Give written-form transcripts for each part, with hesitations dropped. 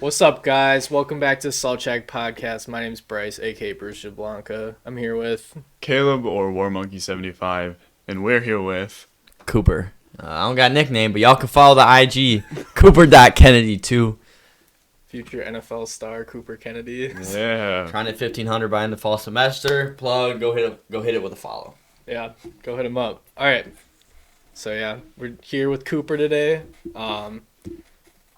What's up, guys? Welcome back to Salt Check Podcast. My name's Bryce, aka Bruce Blanca. I'm here with Caleb or War Monkey 75, and we're here with Cooper. I don't got a nickname, but y'all can follow the IG Cooper.Kennedy2. future NFL star Cooper Kennedy. yeah. Trying to hit 1,500 by end of fall semester. Plug. Go hit it with a follow. Yeah, go hit him up. All right. So yeah, we're here with Cooper today.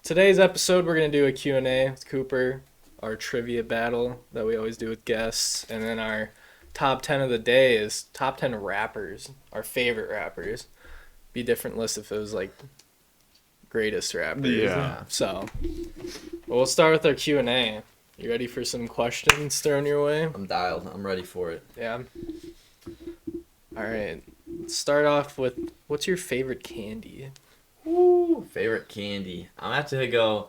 Today's episode, we're gonna do a Q&A with Cooper, our trivia battle that we always do with guests, and then our top 10 of the day is top 10 rappers, our favorite rappers. Be a different list if it was like greatest rappers. Yeah. So, we'll start with our Q&A. You ready for some questions thrown your way? I'm dialed. I'm ready for it. Yeah. All right. Let's start off with, what's your favorite candy? Woo! Favorite candy. I'm gonna have to go.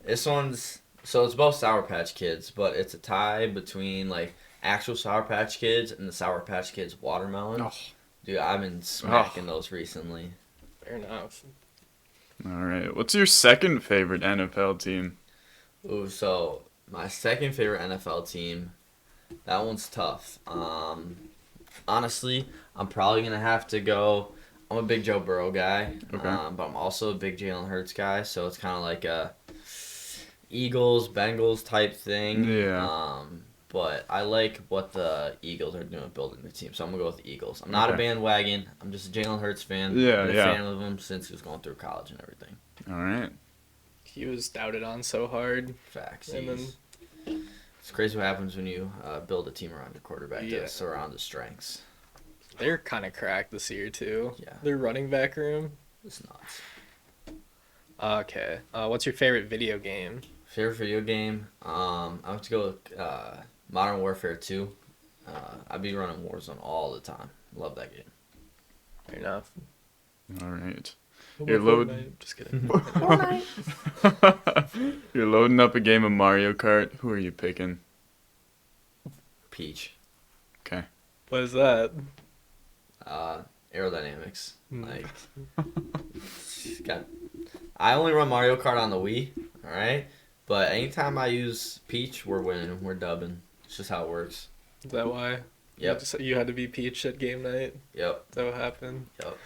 This one's it's both Sour Patch Kids, but it's a tie between like actual Sour Patch Kids and the Sour Patch Kids watermelon. Oh. Dude, I've been smacking those recently. Fair enough. All right. What's your second favorite NFL team? Ooh, so my second favorite NFL team. That one's tough. Honestly, I'm probably gonna have to go. I'm a big Joe Burrow guy, Okay. but I'm also a big Jalen Hurts guy. So it's kind of like a Eagles Bengals type thing. Yeah. But I like what the Eagles are doing building the team, so I'm gonna go with the Eagles. I'm not a Okay. bandwagon. I'm just a Jalen Hurts fan. Yeah, Been a yeah. fan of him since he was going through college and everything. All right. He was doubted on so hard. Facts. And then- It's crazy what happens when you build a team around your quarterback Yeah. to surround his strengths. They're kind of cracked this year, too. Yeah. Their running back room. It's nuts. Okay. What's your favorite video game? Favorite video game? I have to go with Modern Warfare 2. I be running Warzone all the time. Love that game. Fair enough. All right. What You're about load- Fortnite? Just kidding. You're loading up a game of Mario Kart. Who are you picking? Peach. Okay. What is that? Aerodynamics. Hmm. Like, I only run Mario Kart on the Wii, alright? But anytime I use Peach, we're winning. We're dubbing. It's just how it works. Is that why? Yep. You had to be Peach at game night? Yep. Is that what happened? Yep.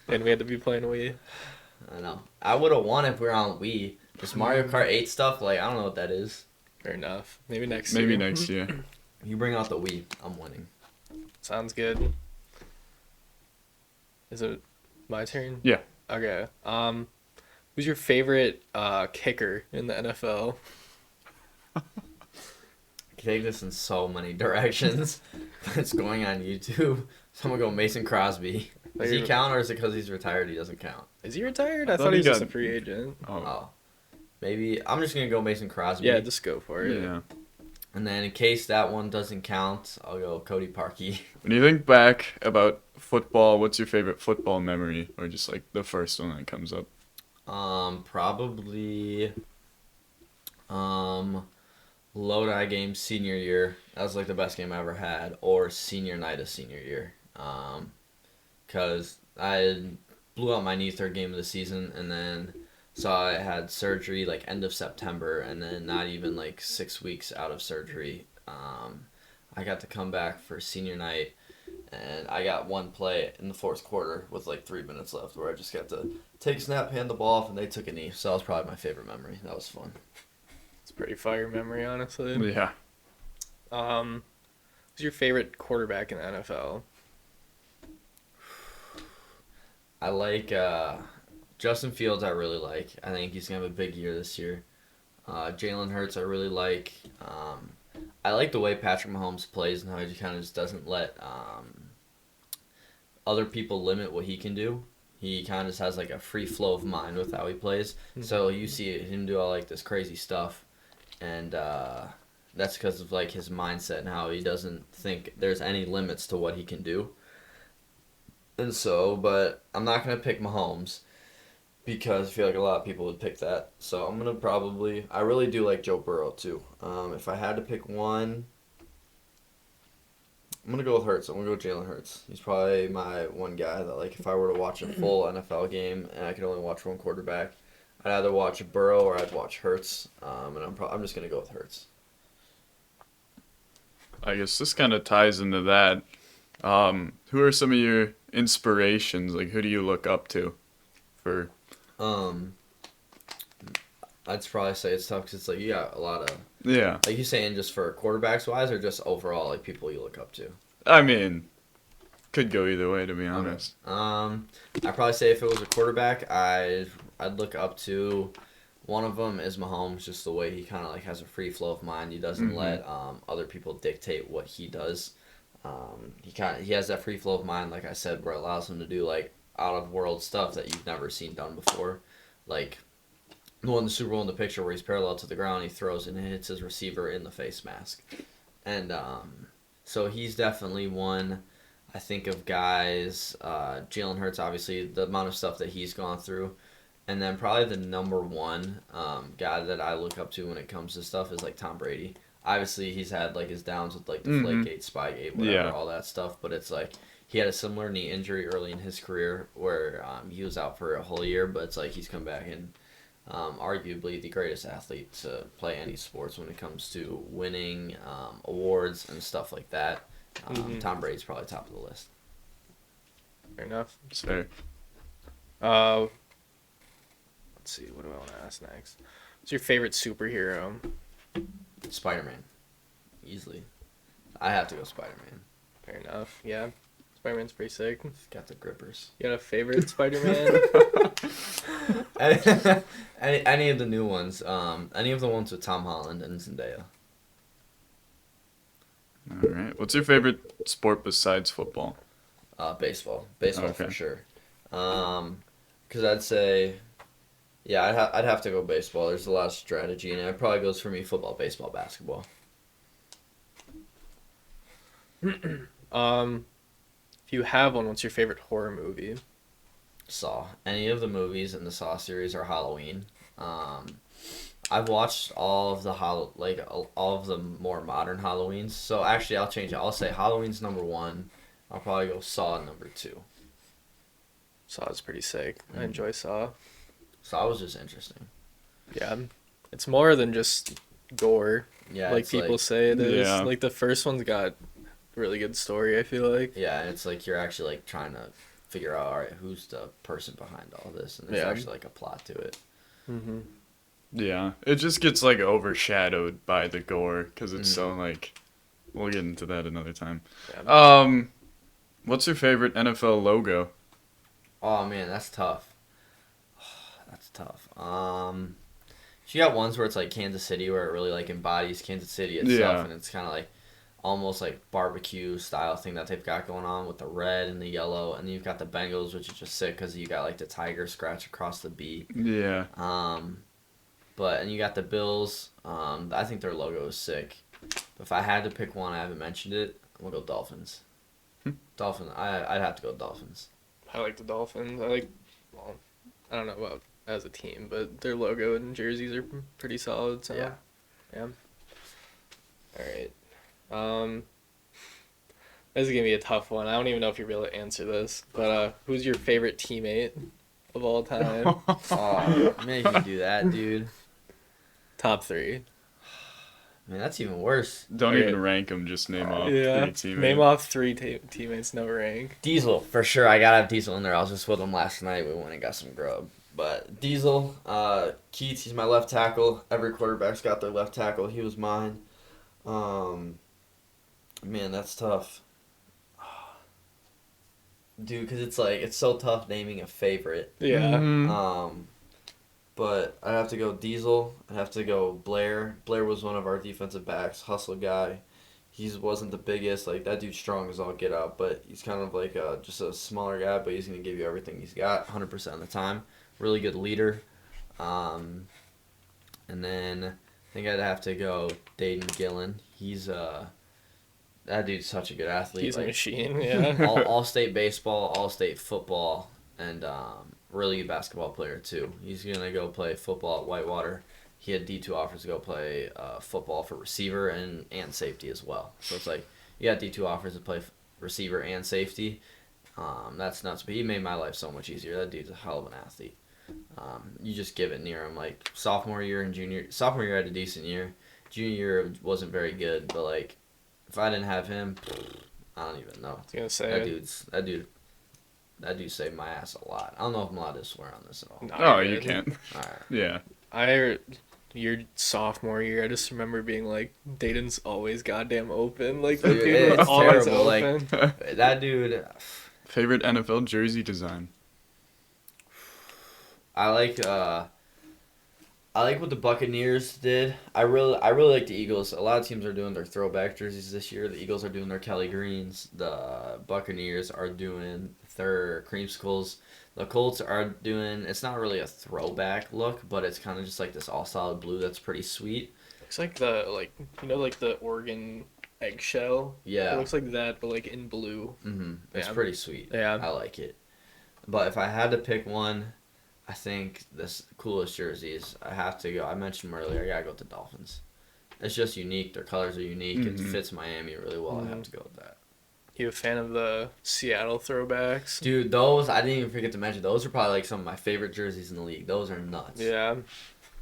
And we had to be playing Wii? I know. I would have won if we were on Wii. This Mario Kart 8 stuff, like, I don't know what that is. Fair enough. Maybe next Maybe year. next year. If you bring out the Wii, I'm winning. Sounds good. Is it my turn? Yeah. Okay. Who's your favorite kicker in the NFL? I can take this in so many directions. It's going on YouTube. So I'm going to go Mason Crosby. Does he count, or is it because he's retired he doesn't count? Is he retired? I I thought thought he he was just a got- free agent. Oh. Oh. Maybe. I'm just going to go Mason Crosby. Yeah, just go for it. Yeah. And then in case that one doesn't count, I'll go Cody Parkey. When you think back about football, what's your favorite football memory, or just like the first one that comes up? Probably Lodi game senior year. That was like the best game I ever had. Or senior night of senior year. Because I blew out my knee third game of the season, and then saw I had surgery like end of September, and then not even like 6 weeks out of surgery. I got to come back for senior night, and I got one play in the fourth quarter with like 3 minutes left where I just got to take a snap, hand the ball off, and they took a knee. So that was probably my favorite memory. That was fun. It's a pretty fire memory, honestly. Yeah. Who's your favorite quarterback in the NFL? I like Justin Fields. I really like. I think he's gonna have a big year this year. Jalen Hurts. I really like. I like the way Patrick Mahomes plays and how he kind of just doesn't let other people limit what he can do. He kind of just has like a free flow of mind with how he plays. So you see him do all like this crazy stuff, and that's because of like his mindset and how he doesn't think there's any limits to what he can do. And so, but I'm not going to pick Mahomes because I feel like a lot of people would pick that. So I'm going to I really do like Joe Burrow too. If I had to pick one, I'm going to go with Hurts. I'm going to go with Jalen Hurts. He's probably my one guy that, like, if I were to watch a full NFL game and I could only watch one quarterback, I'd either watch Burrow or I'd watch Hurts. And I'm just gonna go with Hurts. I guess this kind of ties into that. Who are some of your inspirations? Like, who do you look up to for? Um, I'd probably say it's tough because it's like you got a lot of Yeah, like you saying just for quarterbacks wise or just overall like people you look up to. I mean, could go either way, to be honest. I'd probably say if it was a quarterback, I'd look up to. One of them is Mahomes, just the way he kind of like has a free flow of mind. He doesn't let other people dictate what he does. He has that free flow of mind, like I said, where it allows him to do like out of world stuff that you've never seen done before, like the one in the Super Bowl in the picture where he's parallel to the ground, he throws and hits his receiver in the face mask, and so he's definitely one. I think of guys, Jalen Hurts, obviously the amount of stuff that he's gone through. And then probably the number one guy that I look up to when it comes to stuff is like Tom Brady. Obviously, he's had like his downs with like the Deflategate, Spygate, whatever, all that stuff. But it's like he had a similar knee injury early in his career where he was out for a whole year. But it's like he's come back and arguably the greatest athlete to play any sports when it comes to winning awards and stuff like that. Tom Brady's probably top of the list. Fair enough. It's fair. Let's see. What do I want to ask next? What's your favorite superhero? Spider-Man. Easily. I have to go Spider-Man. Fair enough. Yeah. Spider-Man's pretty sick. He's got the grippers. You got a favorite Spider-Man? any of the new ones. Any of the ones with Tom Holland and Zendaya. All right. What's your favorite sport besides football? Baseball. Baseball Okay. for sure. Because I'd say, yeah, I'd have to go baseball. There's a lot of strategy, and it probably goes for me football, baseball, basketball. If you have one, what's your favorite horror movie? Saw. Any of the movies in the Saw series are Halloween. I've watched all of the all of the more modern Halloweens. So actually, I'll change it. I'll say Halloween's number one. I'll probably go Saw number two. Saw is pretty sick. I enjoy Saw. Saw was just interesting. Yeah. It's more than just gore. Yeah, Like it's people say it is. Yeah. Like the first one's got really good story, I feel like. Yeah, and it's like you're actually like trying to figure out, all right, who's the person behind all this, and there's Yeah. actually like a plot to it. Mm-hmm. Yeah, it just gets like overshadowed by the gore because it's so like. We'll get into that another time. Yeah. What's your favorite NFL logo? Oh man, that's tough. That's tough. You got ones where it's like Kansas City, where it really like embodies Kansas City itself, Yeah. and it's kind of like almost like barbecue style thing that they've got going on with the red and the yellow, and then you've got the Bengals, which is just sick because you got like the tiger scratch across the B. Yeah. And you got the Bills. I think their logo is sick. But if I had to pick one, I haven't mentioned it. I'm gonna go Dolphins. Dolphins. I'd have to go Dolphins. I like the Dolphins. Well, I don't know about as a team, but their logo and jerseys are pretty solid. So Yeah. yeah. All right. This is gonna be a tough one. I don't even know if you'll be able to answer this. But who's your favorite teammate of all time? Oh, make me do that, dude. Top three. Man, that's even worse. Don't Okay. even rank them. Just name off Yeah. three teammates. Name off three teammates, no rank. Diesel, for sure. I gotta have Diesel in there. I was just with him last night. We went and got some grub. But Diesel, Keats, he's my left tackle. Every quarterback's got their left tackle. He was mine. Man, that's tough. Dude, because it's so tough naming a favorite. Yeah. Mhm. But I'd have to go Diesel. I'd have to go Blair. Blair was one of our defensive backs, hustle guy. He wasn't the biggest, like that dude's strong as all get out, but he's kind of like just a smaller guy, but he's gonna give you everything he's got 100% of the time. Really good leader. And then I think I'd have to go Dayton Gillen. He's that dude's such a good athlete. He's a like, machine. Yeah. all state baseball, all state football, and really good basketball player too. He's gonna go play football at Whitewater. He had D2 offers to go play football for receiver and safety as well. So it's like you got D2 offers to play receiver and safety. That's nuts. But he made my life so much easier. That dude's a hell of an athlete. You just give it near him. Like sophomore year and sophomore year I had a decent year. Junior year wasn't very good, but like if I didn't have him, I don't even know. I was gonna say That dude saved my ass a lot. I don't know if I'm allowed to swear on this at all. no, Oh, you're you good. can't. All right. Yeah. Your sophomore year, I just remember being like, Dayton's always goddamn open. Like the Dude, dude was it's always terrible, like- open. That dude, Favorite NFL jersey design? I like what the Buccaneers did. I really like the Eagles. A lot of teams are doing their throwback jerseys this year. The Eagles are doing their Kelly Greens. The Buccaneers are doing their creamsicles. The Colts are doing. It's not really a throwback look, but it's kind of just like this all solid blue that's pretty sweet. Looks like the Oregon eggshell. It Yeah. looks like that, but like in blue. It's Yeah. pretty sweet. Yeah. I like it. But if I had to pick one, I think this coolest jerseys. I have to go. I mentioned them earlier. I gotta go with the Dolphins. It's just unique. Their colors are unique. It Mhm. fits Miami really well. I have to go with that. You a fan of the Seattle throwbacks? Dude, those I didn't even forget to mention. Those are probably like some of my favorite jerseys in the league. Those are nuts. Yeah.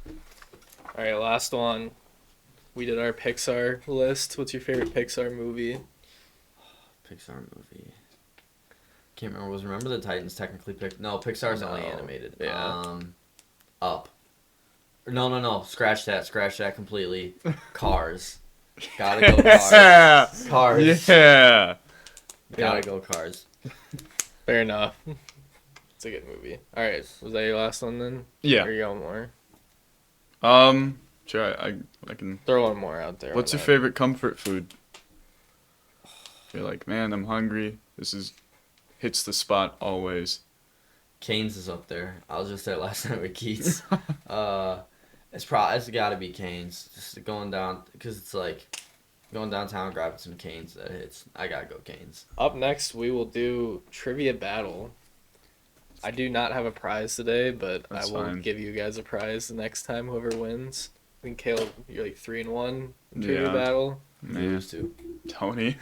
All right, last one. We did our Pixar list. What's your favorite Pixar movie? Pixar movie. Can't remember. Was Remember the Titans technically picked? No, Pixar's only No. animated. Yeah. Up. No. Scratch that completely. Cars. Gotta go Cars. Yeah. Cars. Yeah. Gotta go Cars. Fair enough. It's a good movie. All right, was that your last one then? Or Yeah. you got one more? Sure. I can. Throw one more out there. What's why your not? favorite comfort food? You're like, man, I'm hungry. Hits the spot always. Canes is up there. I was just there last night with Keats. It's got to be Canes. Just going down because it's like going downtown, grabbing some Canes that hits. I gotta go Canes. Up next, we will do trivia battle. I do not have a prize today, but That's I will fine. give you guys a prize the next time. Whoever wins. I think Caleb, you're like 3-1 in trivia Yeah. battle. Man, Lose to. Tony.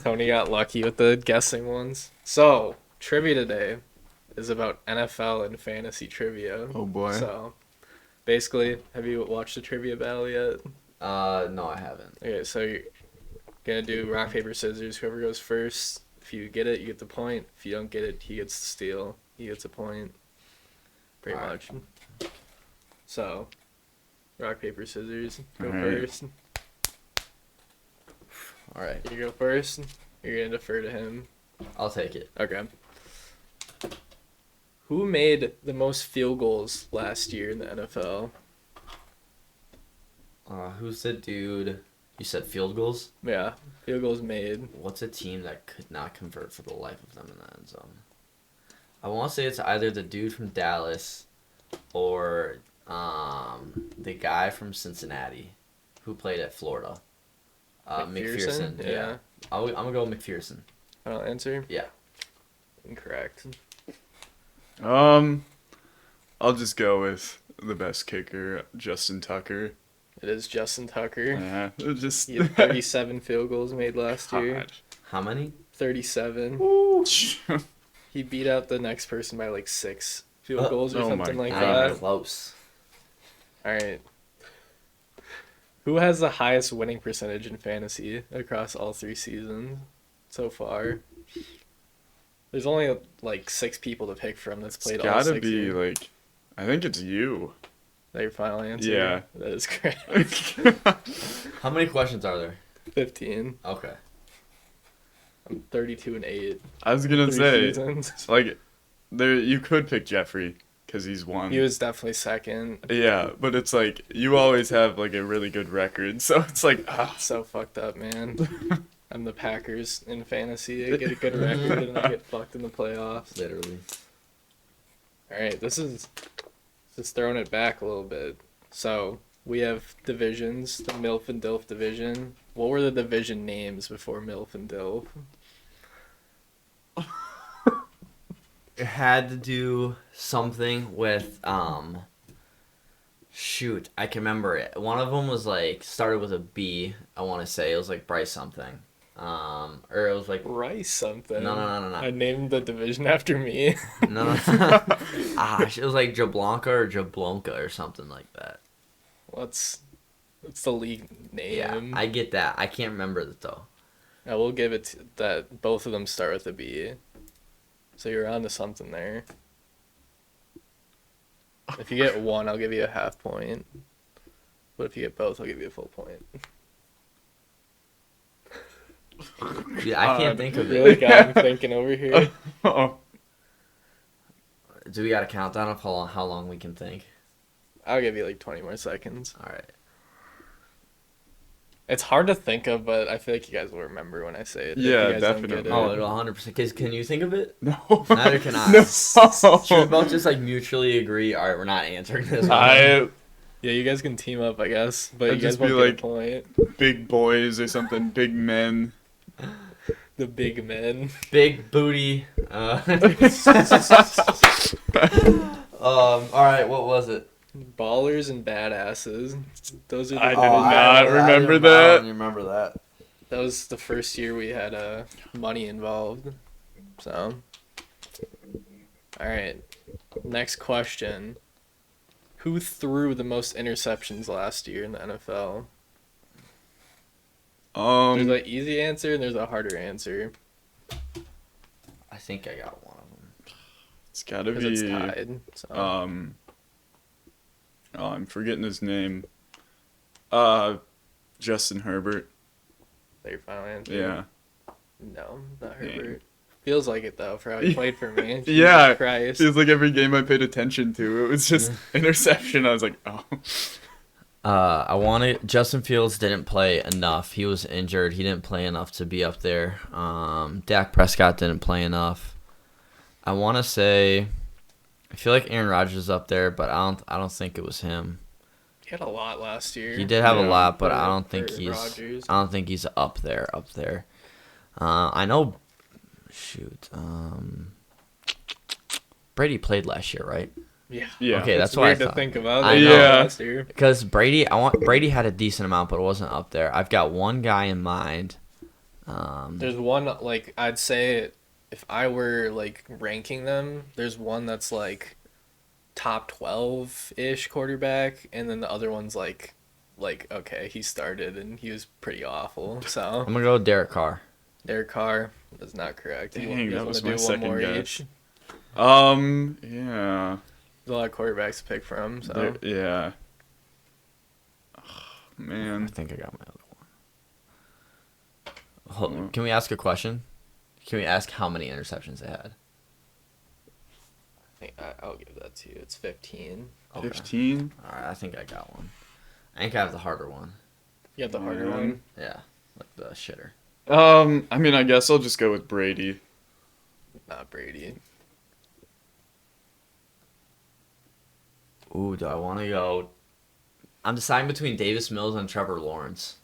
Tony got lucky with the guessing ones. So trivia today is about NFL and fantasy trivia. Oh boy. So basically, have you watched the trivia battle yet? No, I haven't. Okay, so you're gonna do rock, paper, scissors. Whoever goes first, if you get it, you get the point. If you don't get it, he gets to steal. He gets a point. Pretty Alright. much. So, rock, paper, scissors. Go Alright. first. All right, You go first. You're gonna defer to him. I'll take it. Okay. Who made the most field goals last year in the NFL? Who's the dude? You said field goals. Yeah, field goals made. What's a team that could not convert for the life of them in the end zone? I want to say it's either the dude from Dallas or the guy from Cincinnati who played at Florida. McPherson. Yeah. I'm gonna go with McPherson. Final answer? Yeah. Incorrect. I'll just go with the best kicker, Justin Tucker. It is Justin Tucker. Yeah, it just. He had 37 field goals made last year. God. How many? 37. He beat out the next person by like 6 field goals or oh my something like Not even that. close. All right. Who has the highest winning percentage in fantasy across all 3 seasons so far? There's only like 6 people to pick from that's It's played all gotta 6 be years. like, I think it's you. Is that your final answer? Yeah. That is correct. How many questions are there? 15. Okay. I'm 32-8. I was gonna 3 say, seasons. like, there you could pick Jeffrey because he's won. He was definitely second. Yeah, but it's like you always have like a really good record, so it's like So fucked up, man. I'm the Packers in fantasy. I get a good record and I get fucked in the playoffs. Literally. All right, this is throwing it back a little bit. So we have divisions, the MILF and DILF division. What were the division names before MILF and DILF? It had to do something with shoot, I can remember it. One of them was like started with a B. I want to say it was like Bryce something. Or it was like Rice something. no. I named the division after me. No. It was like Jablonka or Jablonka or something like that. What's the league Yeah, name? I get that. I can't remember it though. I will give it that both of them start with a B. So you're onto something there. If you get one, I'll give you a half point. But if you get both, I'll give you a full point. Yeah, I can't God. think of Really it. got me thinking over here. Oh, Do we got a countdown of how long we can think? I'll give you like 20 more seconds. All right. It's hard to think of, but I feel like you guys will remember when I say it. if Yeah, you guys don't get definitely. it. Oh, it'll 100%. Can you think of it? no. Neither can I. No. Should we both just like mutually agree? All right, we're not answering this one. I Yeah, you guys can team up, I guess. But I'd you guys just be won't get like- a point. big boys or something, big men. The big men. Big booty. All right, what was it? Ballers and badasses. Those are the I did Oh, not remember I that. don't remember that. That was the first year we had money involved. So, all right. Next question. Who threw the most interceptions last year in the NFL? There's an easy answer and there's a harder answer I think I got one of them. it's gotta because it's be. tied. So. Oh, I'm forgetting his name. Justin Herbert. Your final answer? Yeah. No, not Dang. Herbert. Feels like it though for how he played for me. Yeah. Jesus Christ. Feels like every game I paid attention to, it was just interception. I was like, oh. I wanted Justin Fields didn't play enough. He was injured. He didn't play enough to be up there. Dak Prescott didn't play enough. I want to say, I feel like Aaron Rodgers is up there, but I don't think it was him. He had a lot last year. He did have a Yeah. lot, but For- I don't think for he's Rodgers. I don't think he's up there. I know. Shoot. Brady played last year, right? Yeah. Yeah. Okay, It's that's what I weird to thought. think about. I They know. did last year. Because Brady had a decent amount, but it wasn't up there. I've got one guy in mind. There's one like I'd say if I were like ranking them, there's one that's like top 12-ish quarterback, and then the other one's like okay, he started and he was pretty awful. So I'm gonna go with Derek Carr. Derek Carr is not correct. Dang, You guys that wanna was do my one second more guess. each? Yeah. There's a lot of quarterbacks to pick from. So There- yeah. Oh, I man. think I got my other one. Can we ask a question? Can we ask how many interceptions they had? I think I'll give that to you. It's 15. Okay. 15? All right, I think I got one. I think I have the harder one. You got the harder Man. one. Yeah, like the shitter. I mean, I guess I'll just go with Brady. Not Brady. Ooh, do I want to go? I'm deciding between Davis Mills and Trevor Lawrence.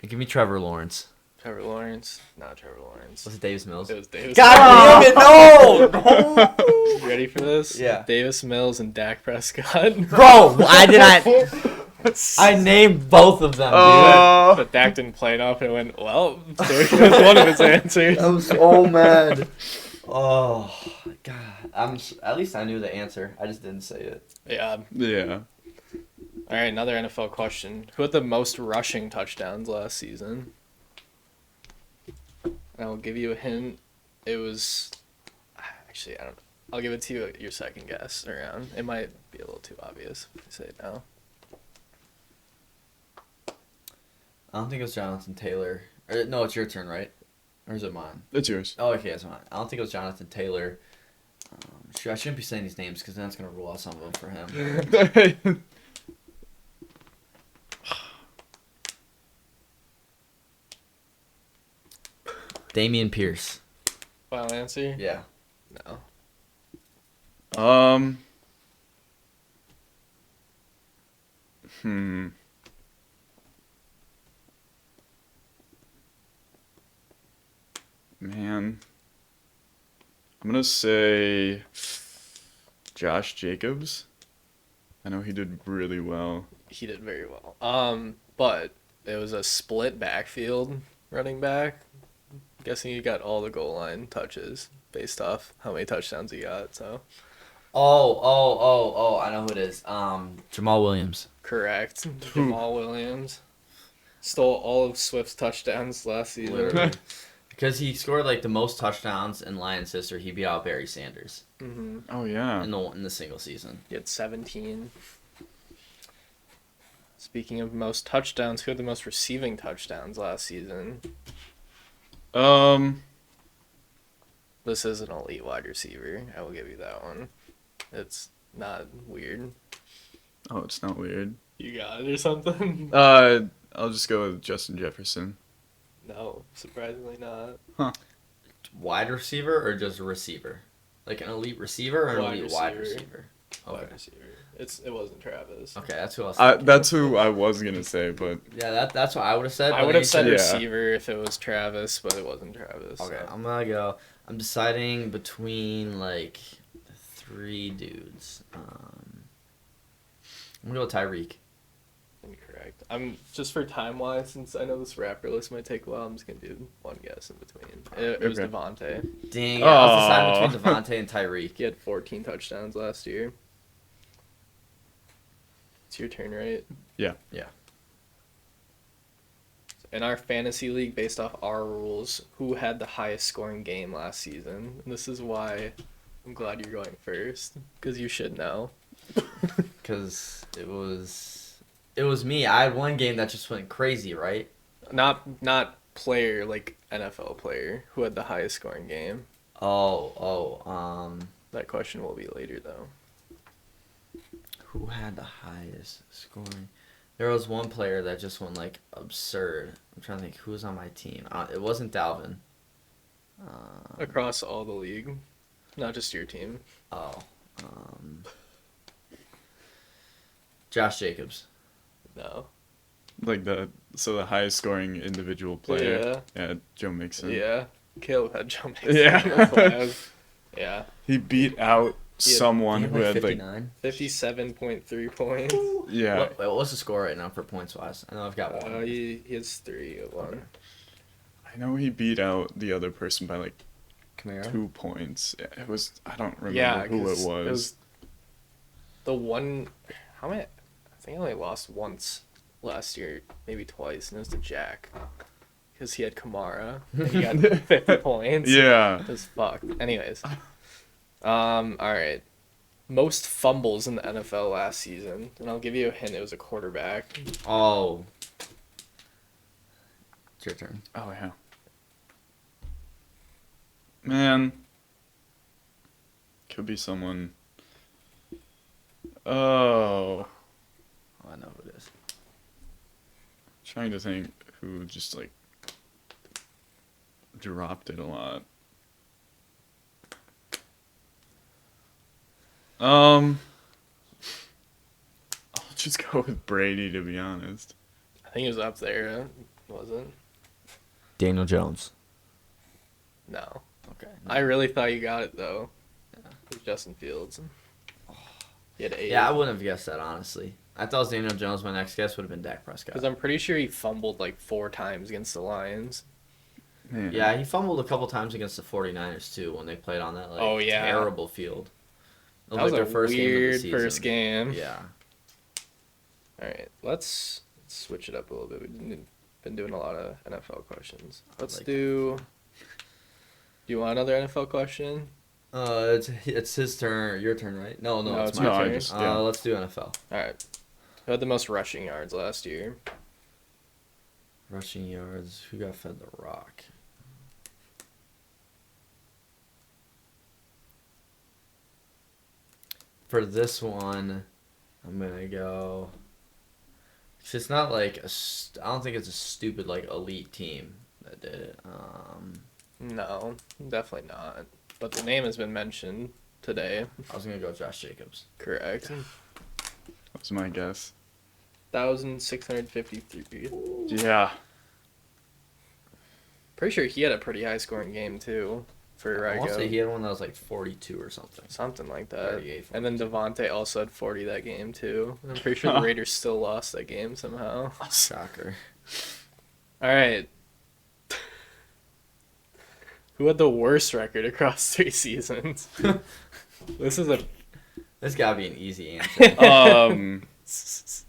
Give me Trevor Lawrence. Trevor Lawrence. Not Trevor Lawrence. Was it Davis Mills? It was Davis. God damn it! No! You ready for this? Yeah. Davis Mills and Dak Prescott. Bro, I did not. I named both of them, dude. But Dak didn't play enough, and it went, well, there goes one of his answers. I'm so mad. Oh God! At least I knew the answer. I just didn't say it. Yeah. Yeah. All right, another NFL question. Who had the most rushing touchdowns last season? And I'll give you a hint. It was... Actually, I don't know. I'll give it to you your second guess around. It might be a little too obvious if I say it now. I don't think it was Jonathan Taylor. No, it's your turn, right? Or is it mine? It's yours. Oh, okay, it's mine. I don't think it was Jonathan Taylor. I shouldn't be saying these names because then that's gonna rule out some of them for him. Damian Pierce. Final answer? Yeah. No. Hmm. Man. I'm gonna say Josh Jacobs. I know he did really well. He did very well. But it was a split backfield running back. I'm guessing he got all the goal line touches based off how many touchdowns he got. So Oh, I know who it is. Jamal Williams. correct. Jamal Williams stole all of Swift's touchdowns last season. Literally. Because he scored like the most touchdowns in Lions history. He beat out Barry Sanders hmm Oh yeah. in the single season. He had 17. Speaking of most touchdowns, who had the most receiving touchdowns last season? Um. This is an elite wide receiver. I will give you that one. It's not weird. Oh, it's not weird. You got it or something? I'll just go with Justin Jefferson. No, surprisingly not. Wide receiver or just a receiver? Like an elite receiver or an Wide elite wide receiver. receiver? Okay. Wide receiver. It wasn't Travis. Okay, that's who I was thinking. That's who I was gonna say, but Yeah, that's what I would have said. I but would then have you said Yeah. receiver if it was Travis, but it wasn't Travis. Okay, so. I'm gonna go. I'm deciding between like three dudes. I'm gonna go with Tyreek. Incorrect. I'm just for time wise, since I know this rapper list might take a while. I'm just gonna do one guess in between. It was Okay. Devontae. Dang, I was deciding Aw. between Devontae and Tyreek. He had 14 touchdowns last year. It's your turn, right? Yeah. Yeah. In our fantasy league, based off our rules, who had the highest scoring game last season? And this is why I'm glad you're going first, because you should know. Because it was me. I had one game that just went crazy, right? Not player, like NFL player, who had the highest scoring game. That question will be later, though. Who had the highest scoring? There was one player that just went like absurd. I'm trying to think who was on my team. It wasn't Dalvin. Across all the league, not just your team. Oh. Josh Jacobs. No. like the highest scoring individual player. Yeah, Joe Mixon. Yeah. Caleb had Joe Mixon. Yeah. That's why yeah. He beat out He had- someone He who had like 59. 57.3 points. yeah. What's the score right now for points wise? I know I've got one. He has 3 of one. I know he beat out the other person by like Kamara. 2 points. It was I don't remember Yeah, who it 'cause was. the one. How many? I think I only lost once last year, maybe twice, and it was to Jack. Because he had Kamara. And he got 50 points. Yeah. It was fucked. Anyways. Alright. Most fumbles in the NFL last season. And I'll give you a hint, it was a quarterback. Oh. It's your turn. Oh yeah. Man. Could be someone. Oh. Oh, I know who it is. Trying to think who just like dropped it a lot. I'll just go with Brady to be honest. I think he was up there, wasn't? Daniel Jones. No. Okay. I really thought you got it, though. It was Justin Fields. He had 8. Yeah, I wouldn't have guessed that, honestly. I thought it was Daniel Jones. My next guess would have been Dak Prescott. Because I'm pretty sure he fumbled like 4 times against the Lions. Man. Yeah, he fumbled a couple times against the 49ers, too, when they played on that, like, Oh, yeah. terrible field. It That was like a their weird game of the first season. game. Yeah. All right, let's switch it up a little bit. We've been doing a lot of NFL questions. Let's like do. Do you want another NFL question? It's his turn. Your turn, right? No, No, it's it's my my turn. turn. yeah. Let's do NFL. All right. Who had the most rushing yards last year? Rushing yards. Who got fed the rock? For this one, I'm gonna go. 'Cause it's not like I don't think it's a stupid like elite team that did it. No, definitely not. But the name has been mentioned today. I was gonna go Josh Jacobs. Correct. That was my guess. 1,653. Yeah. Pretty sure he had a pretty high scoring game too for I want to say he Rigo. had one that was like 42 or something. Something like that. 38, And then 42. Devontae also had 40 that game too. I'm pretty sure the Raiders still lost that game somehow. Shocker. All right. Who had the worst record across 3 seasons? This is a. This gotta be an easy answer. This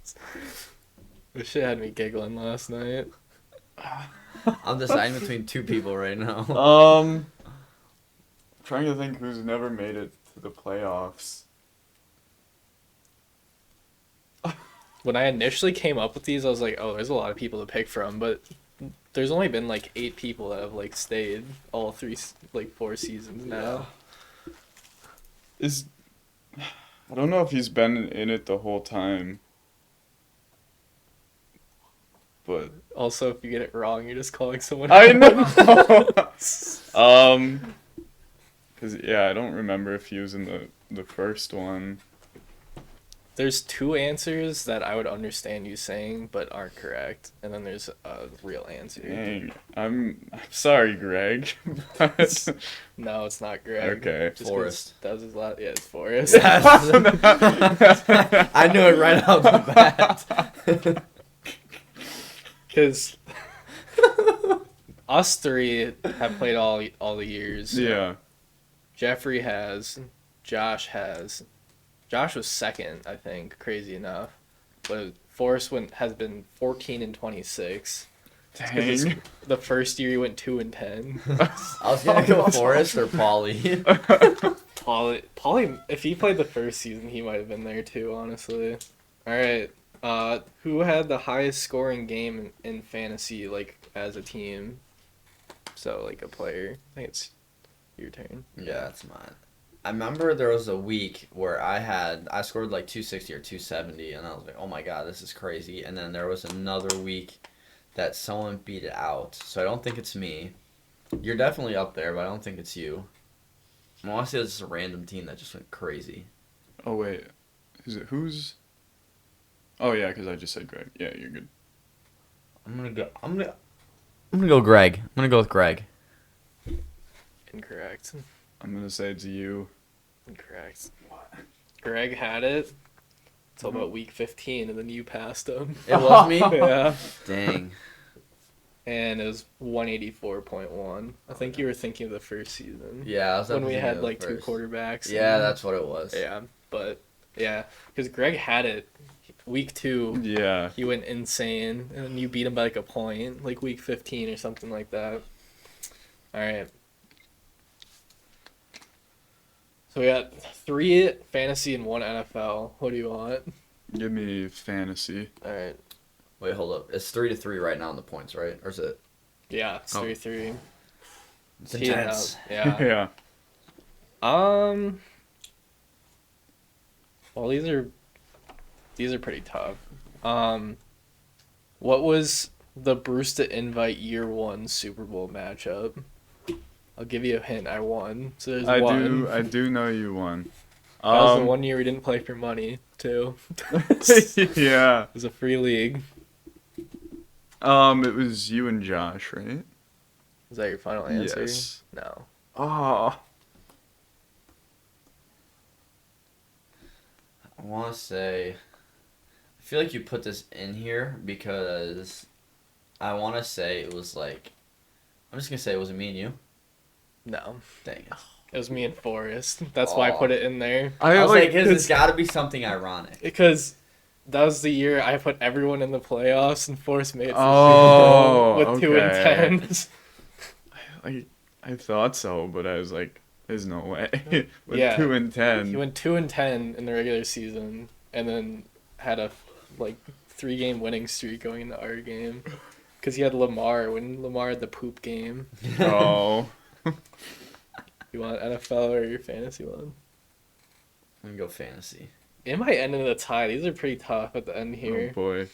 shit had me giggling last night. I'm deciding between two people right now. Trying to think who's never made it to the playoffs. When I initially came up with these, I was like, oh, there's a lot of people to pick from, but there's only been like 8 people that have like stayed all 4 seasons now. I don't know if he's been in it the whole time. But Also, if you get it wrong, you're just calling someone. I know. Cause yeah, I don't remember if he was in the first one. There's 2 answers that I would understand you saying, but aren't correct, and then there's a real answer. Dang, I'm sorry, Greg. No, it's not Greg. Okay. Just 'cause Forrest. That was his last. Yeah, it's Forrest. I knew it right out the bat. Because us 3 have played all the years. Yeah. Jeffrey has. Josh has. Josh was second, I think. Crazy enough, but Forrest has been 14 and 26. Dang. The first year he went 2 and 10. I was gonna go Forrest or Pauly. Pauly, if he played the first season, he might have been there too. Honestly. All right. Who had the highest scoring game in fantasy, like as a team? So like a player. I think it's your turn. Yeah, that's mine. I remember there was a week where I scored like 260 or 270, and I was like, oh my god, this is crazy. And then there was another week that someone beat it out. So I don't think it's me. You're definitely up there, but I don't think it's you. I want to say it's just a random team that just went crazy. Oh wait, who's? Oh yeah, because I just said Greg. Yeah, you're good. I'm gonna go Greg. I'm gonna go with Greg. Incorrect. I'm gonna say it's you. Incorrect. Greg had it until about week 15, and then you passed him. It was me? Yeah. Dang. And it was 184.1. I think you were thinking of the first season. Yeah, I was When we thinking had of like 2 first. quarterbacks. Yeah, and- that's what it was. Yeah, but yeah, because Greg had it week 2. Yeah. He went insane, and then you beat him by like a point, like week 15 or something like that. All right. So we got 3 fantasy and 1 NFL. What do you want? Give me fantasy. All right. Wait, hold up. It's 3-3 right now in the points, right? Or is it? Yeah, it's Oh. 3-3. It's Heating up. intense. Yeah. Yeah. Well, these are pretty tough. What was the Brewster Invite Year 1 Super Bowl matchup? I'll give you a hint. I won. So there's I one. I do know you won. That was the one year we didn't play for money too. Yeah. It was a free league. It was you and Josh, right? Is that your final answer? Yes. No. Oh. I want to say. I feel like you put this in here because I want to say it was like. I'm just going to say it wasn't me and you. No. Dang it. It was me and Forrest. That's why I put it in there. I was like, it's- it's got to be something ironic. Because that was the year I put everyone in the playoffs and Forrest made it to the Oh, Super Bowl with 2 okay. and 10. I thought so, but I was like, there's no way. With Yeah. 2 and 10. He went 2 and 10 in the regular season, and then had a 3-game winning streak going into our game. Because he had Lamar when Lamar had the poop game. Oh. You want NFL or your fantasy one? I'm going to go fantasy. It might end in a tie. These are pretty tough at the end Oh here. boy.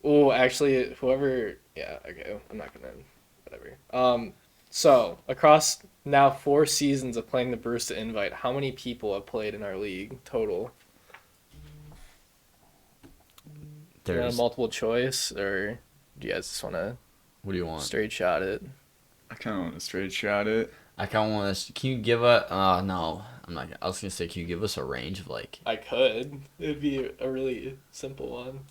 Oh, actually, whoever. Yeah, okay. I'm not gonna. Whatever. So across now 4 seasons of playing the Brewster Invite, how many people have played in our league total? Do you want a There's. multiple choice, or do you guys just want to What do you want? straight shot it? I kind of want to straight shot it. I kind of want to. Can you give a. No. I'm not. I was going to say, can you give us a range of like. I could. It'd be a really simple one.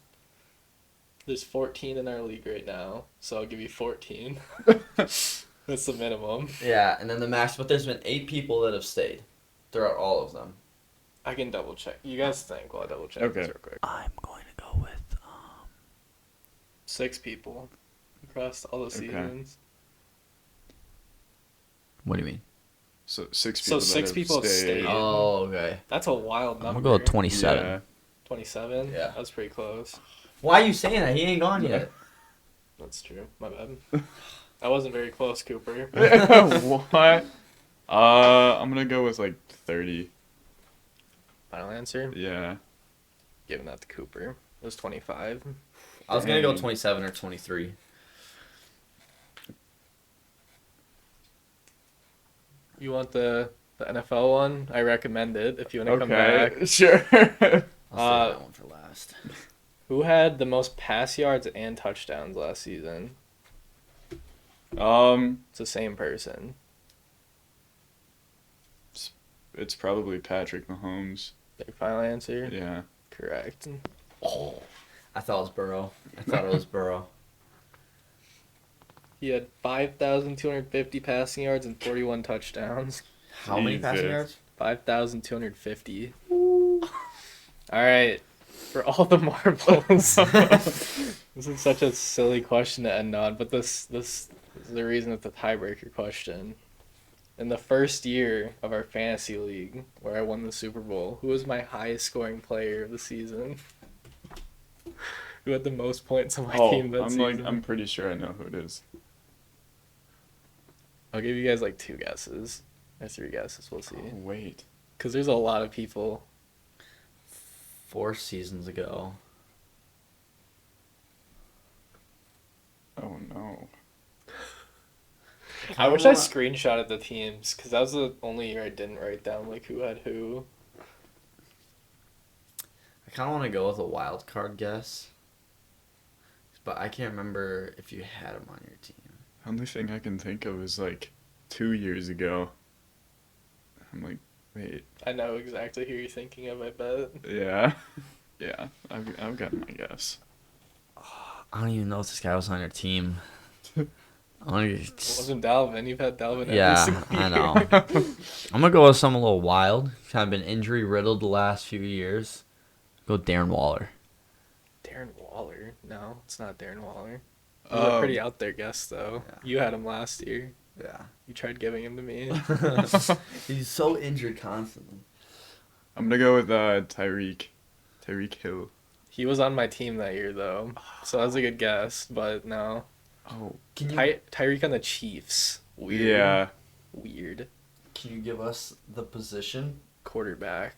There's 14 in our league right now, so I'll give you 14. That's the minimum. Yeah, and then the max. But there's been 8 people that have stayed throughout all of them. I can double check. You guys think? Well, I'll double check Okay. this real quick. I'm going to go with 6 people across all the Okay. seasons. What do you mean? So 6 So people. that 6 have people have stayed. Oh, okay. That's a wild I'm number. gonna go with 27. Yeah. 27? Yeah. That's pretty close. Why are you saying that? He ain't gone yet. That's true. My bad. I wasn't very close, Cooper. What? I'm gonna go with like 30. Final answer? Yeah. Giving that to Cooper. It was 25. I was gonna go Dang. 27 or 23. You want the NFL one? I recommend it if you want to come back. Okay. Sure. I'll save that one for last. Who had the most pass yards and touchdowns last season? It's the same person. It's probably Patrick Mahomes. Your final answer? Yeah. Correct. Oh, I thought it was Burrow. I thought it was Burrow. He had 5,250 passing yards and 41 touchdowns. How many passing Jesus. yards? 5,250. All right. For all the marbles. This is such a silly question to end on, but this is the reason it's a tiebreaker question. In the first year of our fantasy league, where I won the Super Bowl, who was my highest scoring player of the season? Who had the most points on my team that season? I'm pretty sure I know who it is. I'll give you guys like 2 guesses. Or 3 guesses, we'll see. Oh, wait. Because there's a lot of people. 4 seasons ago. Oh no. I wish I screenshotted the teams, because that was the only year I didn't write down like who had who. I kind of want to go with a wild card guess, but I can't remember if you had him on your team. Only thing I can think of is like 2 years ago. I'm like, wait. I know exactly who you're thinking of, I bet. Yeah. Yeah. I've got my guess. I don't even know if this guy was on your team. I don't even- It wasn't Dalvin. You've had Dalvin every Yeah, single year. I know. I'm gonna go with something a little wild. Kind of been injury riddled the last few years. Go Darren Waller. Darren Waller? No, it's not Darren Waller. He's a pretty out there guess, though. Yeah. You had him last year. Yeah. You tried giving him to me. He's so injured constantly. I'm gonna go with Tyreek Hill. He was on my team that year, though. So that was a good guess, but no. Oh. Can you Tyreek on the Chiefs. Weird. Yeah. Weird. can you give us the position? Quarterback.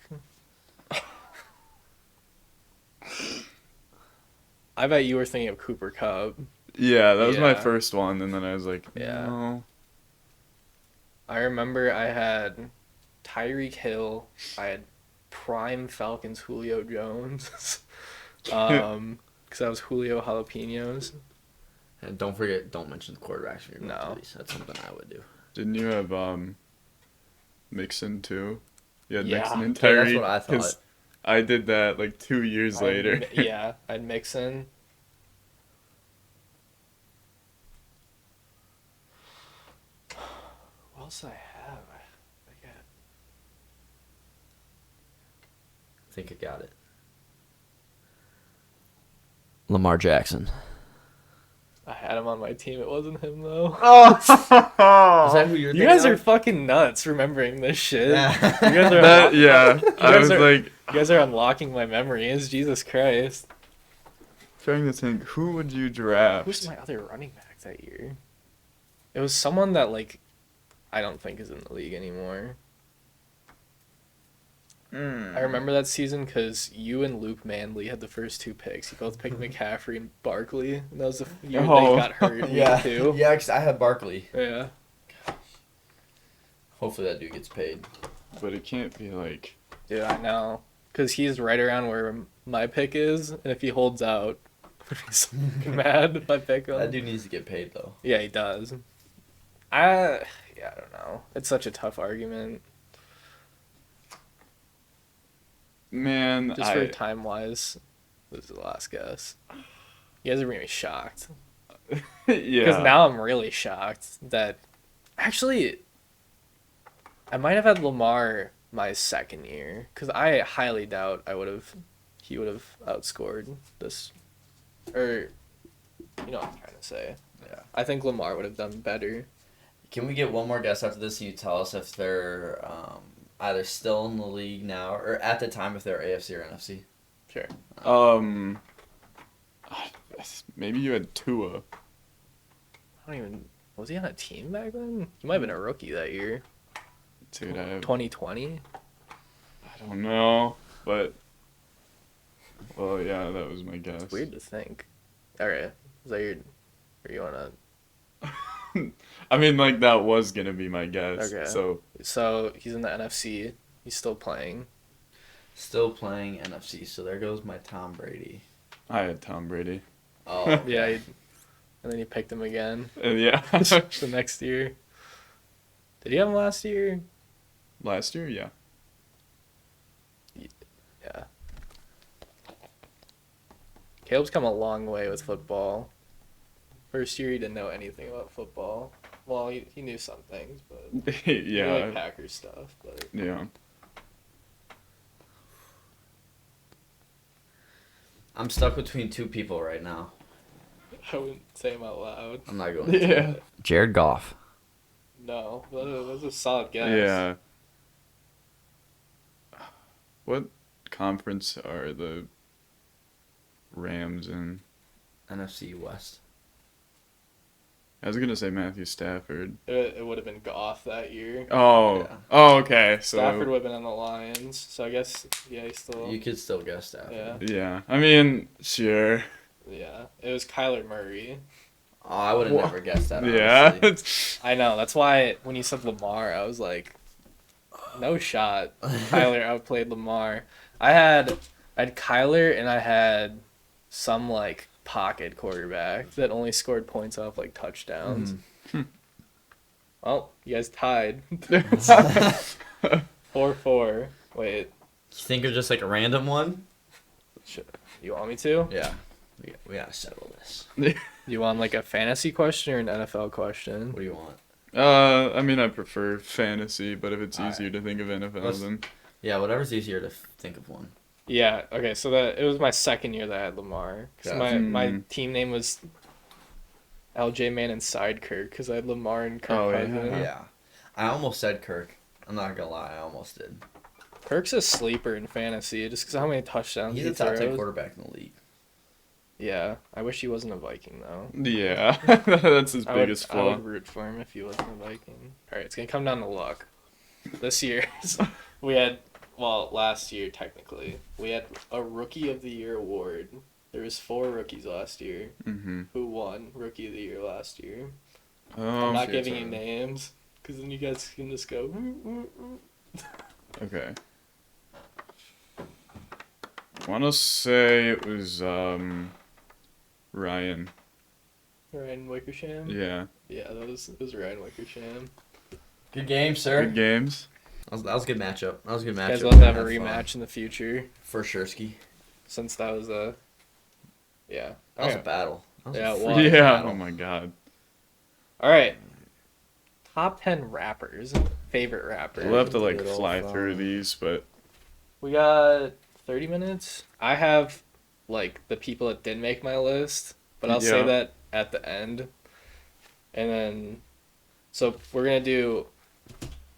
I bet you were thinking of Cooper Kupp. Yeah, that was my Yeah. first one, and then I was like, Yeah. no. I remember I had Tyreek Hill. I had prime Falcons Julio Jones. Because that was Julio Jalapenos. And don't forget, don't mention the quarterbacks for your No. Phillies. That's something I would do. Didn't you have Mixon too? You had Yeah. Mixon and Okay, Tyreek. that's what I 'cause thought. I did that like 2 years later. Yeah, I'd Mixon. What else did I have? I got I think I got it. Lamar Jackson. I had him on my team. It wasn't him though. Is that who you're You guys are fucking nuts remembering this shit. Yeah. You guys are Yeah, I guys was are- like you guys are unlocking my memories. Jesus Christ. trying to think, who would you draft? Who's my other running back that year? It was someone that like I don't think is in the league anymore. I remember that season because you and Luke Manley had the first 2 picks. You both picked McCaffrey and Barkley, and that was the year Oh. they got hurt. Yeah. Too. Yeah, because I had Barkley. Yeah. Hopefully that dude gets paid. But it can't be like Dude, I know. Because he's right around where my pick is, and if he holds out, I'm gonna be so fucking mad if I pick him. That dude needs to get paid, though. Yeah, he does. I don't know. It's such a tough argument. man. Just for time wise, this is the last guess. You guys are gonna be shocked. Yeah. Because now I'm really shocked that actually I might have had Lamar my second year because I highly doubt he would have outscored this, or you know what I'm trying to say. Yeah. I think Lamar would have done better. Can we get one more guess after this? And you tell us if they're either still in the league now or at the time if they're AFC or NFC. Sure. Maybe you had Tua. I don't even. Was he on a team back then? He might have been a rookie that year. Dude, I 2020. don't know, but well, yeah, that was my guess. It's weird to think. Alright. Is that your. Or you wanna. I mean, like that was gonna be my guess. Okay. So So he's in the NFC. He's still playing. Still playing NFC, so there goes my Tom Brady. I had Tom Brady. Oh, Yeah, and then he picked him again Yeah. the next year. Did he have him last year? Last year, yeah. Yeah. Caleb's come a long way with football. First year he didn't know anything about football. Well, he knew some things, but he Yeah. like Packers stuff. But Yeah. I'm stuck between two people right now. I wouldn't say him out loud. I'm not going to. Yeah. Jared Goff. No, that was a solid guess. Yeah. What conference are the Rams in? NFC West. I was gonna say Matthew Stafford. It would have been Goff that year. Oh. Yeah. Oh, okay. So Stafford would have been on the Lions, so I guess he still. You could still guess Stafford. Yeah. yeah. I mean, sure. Yeah, it was Kyler Murray. Oh, I would have Wha- never guessed that. Yeah. Honestly. I know. That's why when you said Lamar, I was like, no shot. Kyler outplayed Lamar. I had Kyler and I had some like pocket quarterback that only scored points off like touchdowns. Well, you guys tied 4-4. Wait, You think of just like a random one? you want me to? Yeah. We gotta settle this. You want like a fantasy question or an NFL question? What do you want? I mean, I prefer fantasy, but if it's Alright. easier to think of NFL, Let's- then Yeah, whatever's easier to think of one. Yeah. Okay. So it was my second year that I had Lamar. 'Cause Gotcha. my team name was LJ Man inside Kirk because I had Lamar and Kirk Oh, yeah. Cousins. Yeah. I almost said Kirk. I'm not gonna lie, I almost did. Kirk's a sleeper in fantasy just because how many touchdowns He's he a top 10 throws. quarterback in the league. Yeah. I wish he wasn't a Viking though. yeah, that's his biggest I flaw. would root for him if he wasn't a Viking. All right, it's gonna come down to luck. This year, we had last year technically we had a Rookie of the Year award. There was 4 rookies last year. Mm-hmm. Who won Rookie of the Year last year? Oh, I'm not shit, giving you sorry. names because then you guys can just go. okay. I want to say it was Ryan. Ryan Wickersham. Yeah. Yeah, it was Ryan Wickersham. Good game, sir. Good games. That was a good matchup. That was a good You matchup. guys love to have a Had fun. rematch in the future For sure, Ski. since that was a. Yeah. That was Alright. a battle. That was Yeah, a it freaking was. Yeah. battle. Oh my God. All right. Top 10 rappers. Favorite rapper. We'll have to like Good old fly fun. through these, but We got 30 minutes. I have like the people that did make my list, but I'll say Yeah. that at the end. And then, so we're gonna do.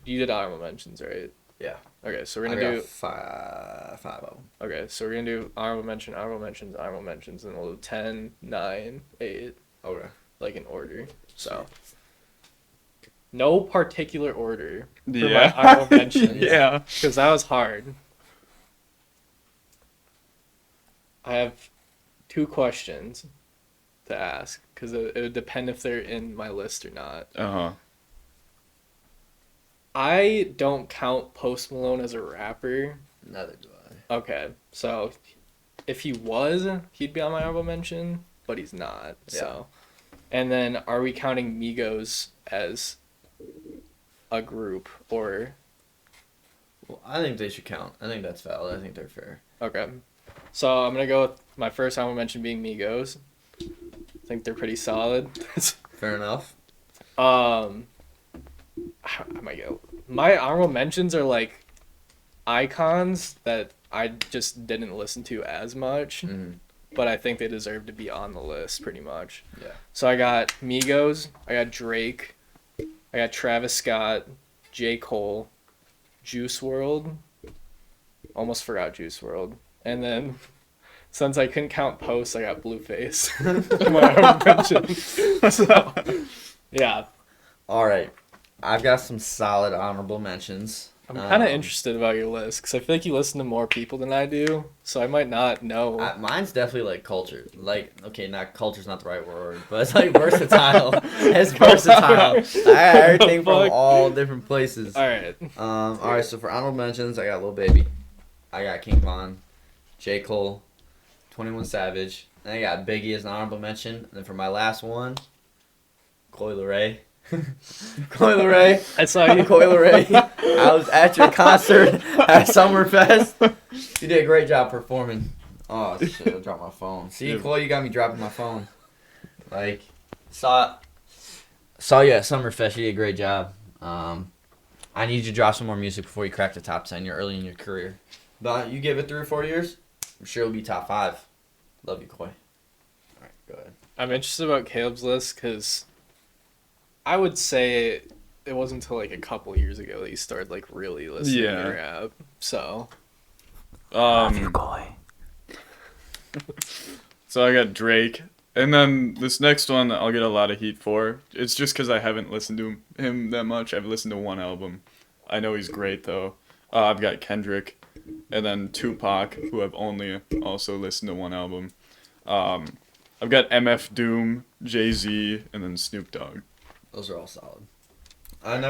You did honorable mentions, right? Yeah. Okay, so we're I gonna got do. five of them. Okay, so we're gonna do honorable mention, honorable mentions, honorable mentions, and we'll do 10, 9, 8, Okay. like in order. So. No particular order. my yeah. honorable mentions. yeah. Because that was hard. I have 2 questions to ask because it would depend if they're in my list or not. Uh-huh. I don't count Post Malone as a rapper. Neither do I. Okay, so if he was, he'd be on my honorable mention, but he's not. Yeah. So, and then are we counting Migos as a group or Well, I think they should count. I think that's valid. I think they're fair. okay? So I'm gonna go with my first honorable mention being Migos. I think they're pretty solid. Fair enough. I might go. My honorable mentions are like icons that I just didn't listen to as much, Mhm. but I think they deserve to be on the list pretty much. Yeah. So I got Migos, I got Drake, I got Travis Scott, J. Cole, Juice World. Almost forgot Juice World. And then since I couldn't count Post, I got Blueface. My honorable mention. So, yeah. All right. I've got some solid honorable mentions. I'm kind of interested about your list because I feel like you listen to more people than I do, so I might not know. Mine's definitely like culture. Like, okay, not culture's not the right word, but it's like versatile. It's versatile. I got everything from Fuck. all different places. All right. All right. So for honorable mentions, I got Lil Baby, I got King Von, J Cole, 21 Savage. Then I got Biggie as an honorable mention. And then for my last one, Coi Leray. Coi Leray. I saw you. Coi Leray. I was at your concert at Summerfest. You did a great job performing. Oh shit! I dropped my phone. See, Yeah. Chloe, you got me dropping my phone. Like, saw you at Summerfest. You did a great job. I need you to drop some more music before you crack the top 10. You're early in your career, but you give it 3 or 4 years, I'm sure it'll be top 5. Love you, Koi. All right, go ahead. I'm interested about Caleb's list because I would say it wasn't until like a couple years ago that you started like really listening Yeah. to rap. So Koi. So I got Drake, and then this next one I'll get a lot of heat for. It's just because I haven't listened to him that much. I've listened to one album. I know he's great though. I've got Kendrick, and then Tupac, who I've only also listened to one album. I've got MF Doom, Jay-Z, and then Snoop Dogg. Those are all solid. I'm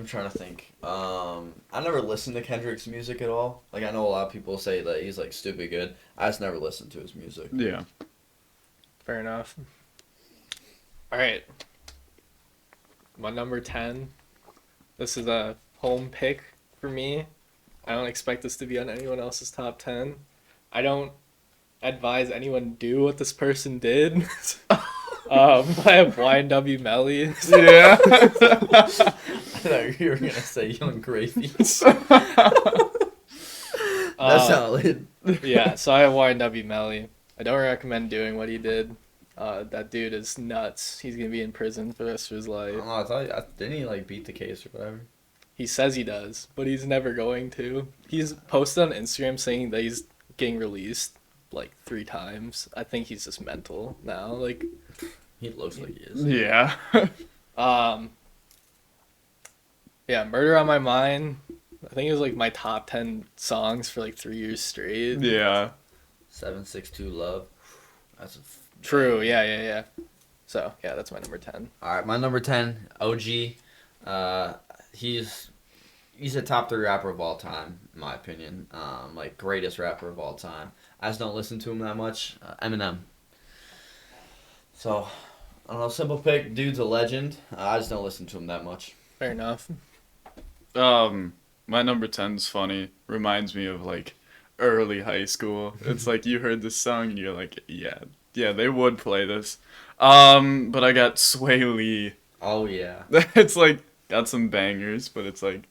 trying to think. I never listened to Kendrick's music at all. Like, I know a lot of people say that he's like stupid good. I just never listened to his music. Yeah. fair enough. All right. My number 10. This is a home pick for me. I don't expect this to be on anyone else's top 10. I don't advise anyone do what this person did. I have YNW Melly. Yeah. I thought you were gonna say Young Gravy. That's solid. Yeah, so I have YNW Melly. I don't recommend doing what he did. That dude is nuts. He's gonna be in prison for the rest of his I life. don't know. Didn't he like beat the case or whatever? He says he does, but he's never going to. He's posted on Instagram saying that he's getting released like 3 times. I think he's just mental now. Like, He looks like he is. Yeah. yeah, Murder on My Mind. I think it was like my top 10 songs for like 3 years straight. Yeah. 762 Love. That's a True. Yeah. So yeah, that's my number 10. All right, my number 10, OG. He's a top 3 rapper of all time, in my opinion. Like, greatest rapper of all time. I just don't listen to him that much. Eminem. So, I don't know, simple pick. Dude's a legend. I just don't listen to him that much. Fair enough. My number 10's funny. Reminds me of like early high school. It's like you heard this song and you're like, yeah, they would play this. But I got Sway Lee. Oh, yeah. It's like got some bangers, but it's like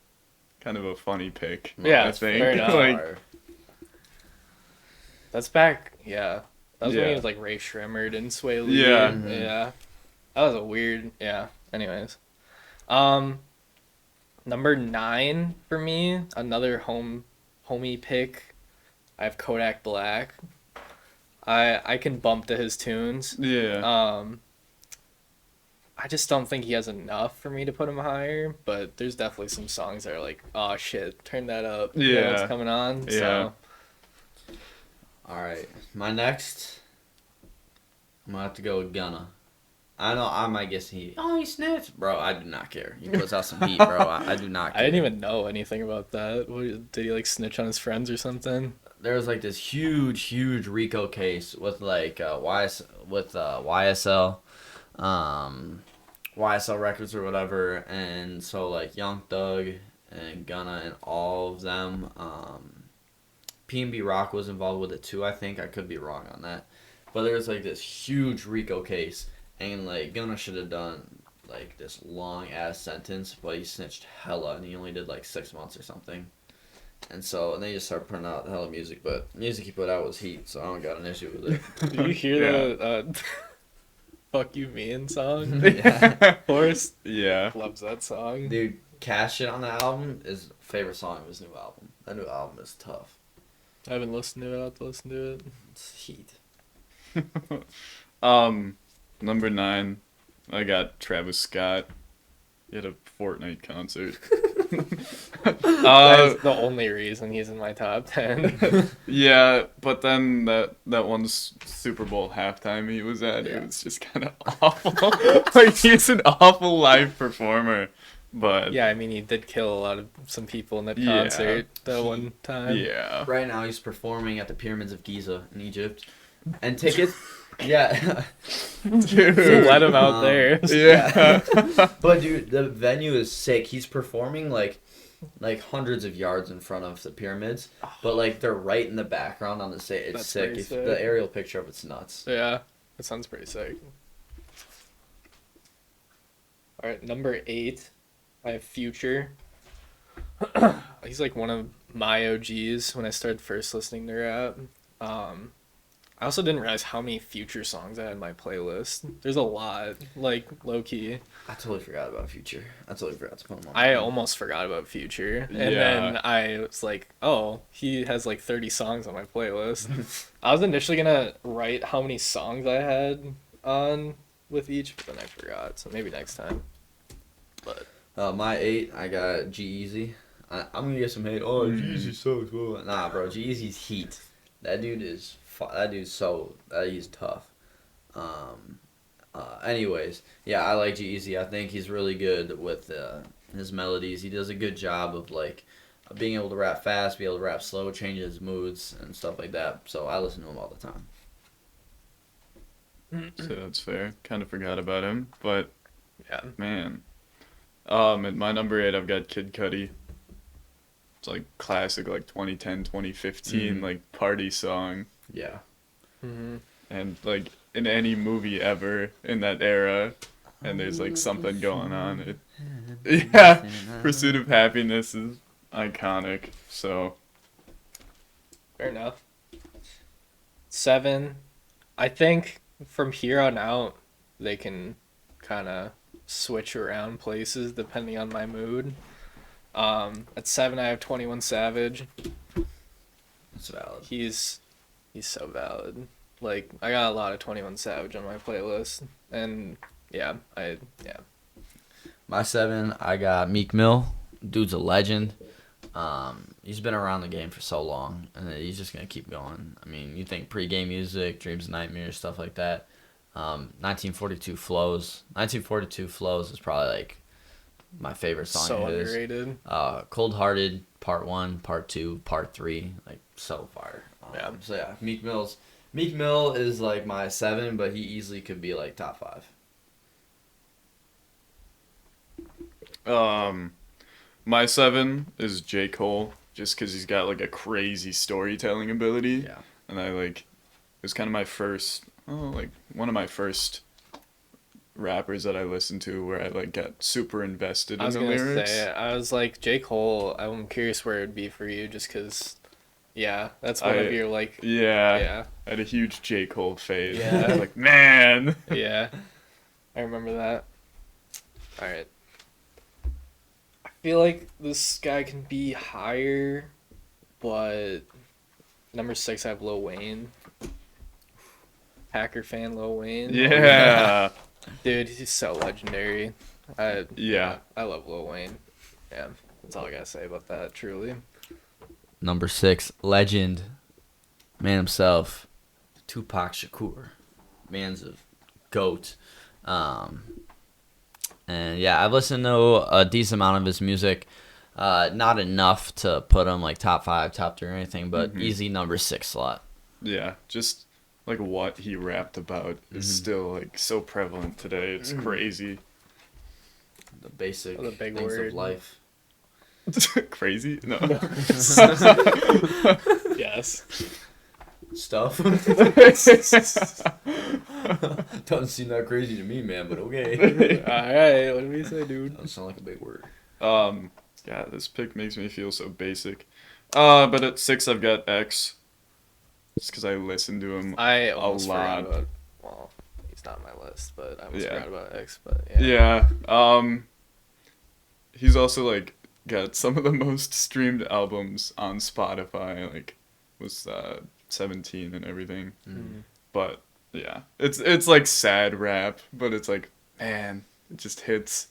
kind of a funny pick. Yeah, I think. fair enough. Like, That's back. Yeah. That was when he Yeah. was like Ray Shrimmered and Sway Lee. Yeah. Mhm. Yeah. That was a weird. Yeah. Anyways. Number 9 for me, another homie pick. I have Kodak Black. I can bump to his tunes. yeah. I just don't think he has enough for me to put him higher, but there's definitely some songs that are like, oh shit, turn that up. You know Yeah. what's coming on. Yeah. So All right, my next, I'm going to have to go with Gunna. I know I might guess he snitched. Bro, I do not care. He puts out some heat, bro. I do not care. I didn't even know anything about that. What, did he like snitch on his friends or something? There was like this huge RICO case with like YSL, YSL Records or whatever, and so like Young Thug and Gunna and all of them, P&B Rock was involved with it too. I think I could be wrong on that, But there was like this huge Rico case, and like Gunna should have done like this long ass sentence, but he snitched hella, and he only did like 6 months or something. And so and they just started putting out hella music, but music he put out was heat, so I don't got an issue with it. Do you hear Yeah. the "Fuck You Man" song? Yeah. Forrest Yeah. loves that song. Dude, Cash Shit on the album is favorite song of his new album. That new album is tough. I haven't listened to it. I'll have to listen to it. It's heat. Number 9, I got Travis Scott. He had a Fortnite concert. That is the only reason he's in my top 10. Yeah, but then that one Super Bowl halftime he was at, Yeah. it was just kind of awful. Like, he's an awful live performer, but Yeah, I mean, he did kill some people in that Yeah. concert that one time. yeah. Right now he's performing at the Pyramids of Giza in Egypt. And tickets yeah. Dude. Let him out there. Yeah. But dude, the venue is sick. He's performing like hundreds of yards in front of the pyramids, but like they're right in the background on the stage. It's That's sick. pretty If sick. the aerial picture of it's nuts. Yeah, that sounds pretty sick. All right, number 8, I have Future. He's like one of my OGs when I started first listening to rap. I also didn't realize how many Future songs I had in my playlist. There's a lot, like low key. I totally forgot about Future. I totally forgot to put him on. I almost forgot about Future, and then I was like, "Oh, he has like 30 songs on my playlist." I was initially gonna write how many songs I had on with each, but then I forgot. So maybe next time. But My 8, I got G-Eazy. I'm gonna get some hate. Oh, G-Eazy sucks. Whoa. Nah, bro, G-Eazy's heat. That dude is he's tough. Anyways, yeah, I like G-Eazy. I think he's really good with his melodies. He does a good job of like being able to rap fast, be able to rap slow, change his moods and stuff like that. So I listen to him all the time. So that's fair. Kind of forgot about him, but yeah, man. At my number 8, I've got Kid Cudi. It's like classic, like 2010, 2015, like party song. Yeah. hmm And like in any movie ever in that era, and there's like something going on. Yeah, Pursuit of Happiness is iconic. So fair enough. 7, I think from here on out they can kind of switch around places depending on my mood. At 7, I have 21 Savage. That's valid. He's so valid. Like, I got a lot of 21 Savage on my playlist, and yeah. My 7, I got Meek Mill. Dude's a legend. He's been around the game for so long, and he's just gonna keep going. I mean, you think pre-game music, Dreams and Nightmares, stuff like that. 1942 Flows. 1942 Flows is probably like my favorite song So of his. underrated. Cold Hearted Part 1, Part 2, Part 3, like so fire. Yeah. So yeah, Meek Mill is like my 7, but he easily could be like top 5. my 7 is J. Cole, just because he's got like a crazy storytelling ability. Yeah. And it was kind of my first, one of my first rappers that I listened to where I like got super invested I was in the gonna lyrics. say, I was like, J. Cole, I'm curious where it'd be for you, just because, yeah, that's one of your, like, Yeah, yeah, I had a huge J. Cole phase. Yeah. I was like, man. yeah. I remember that. Alright. I feel like this guy can be higher, but number 6, I have Lil Wayne. Packer fan Lil Wayne. Yeah. Dude, he's so legendary. Yeah. I love Lil Wayne. Yeah, that's all I gotta say about that, truly. Number 6, legend, man himself, Tupac Shakur, man's a goat. And yeah, I've listened to a decent amount of his music. Not enough to put him like top 5, top 3 or anything, but easy number 6 slot. Yeah. Just like what he rapped about is still like so prevalent today. It's crazy. The basic The big things word. of life. Crazy? No. Yes. stuff. Doesn't seem that crazy to me, man, but okay. All right, what did we say, dude? Doesn't sound like a big word. Yeah, this pick makes me feel so basic. But at 6 I've got X. Just because I listen to him. I almost lot. forgot about. Well, he's not on my list, but I almost Yeah. forgot about X. But yeah. Yeah. He's also like got some of the most streamed albums on Spotify. Like was 17 and everything. Mm-hmm. But yeah, it's like sad rap, but it's like, man, it just hits.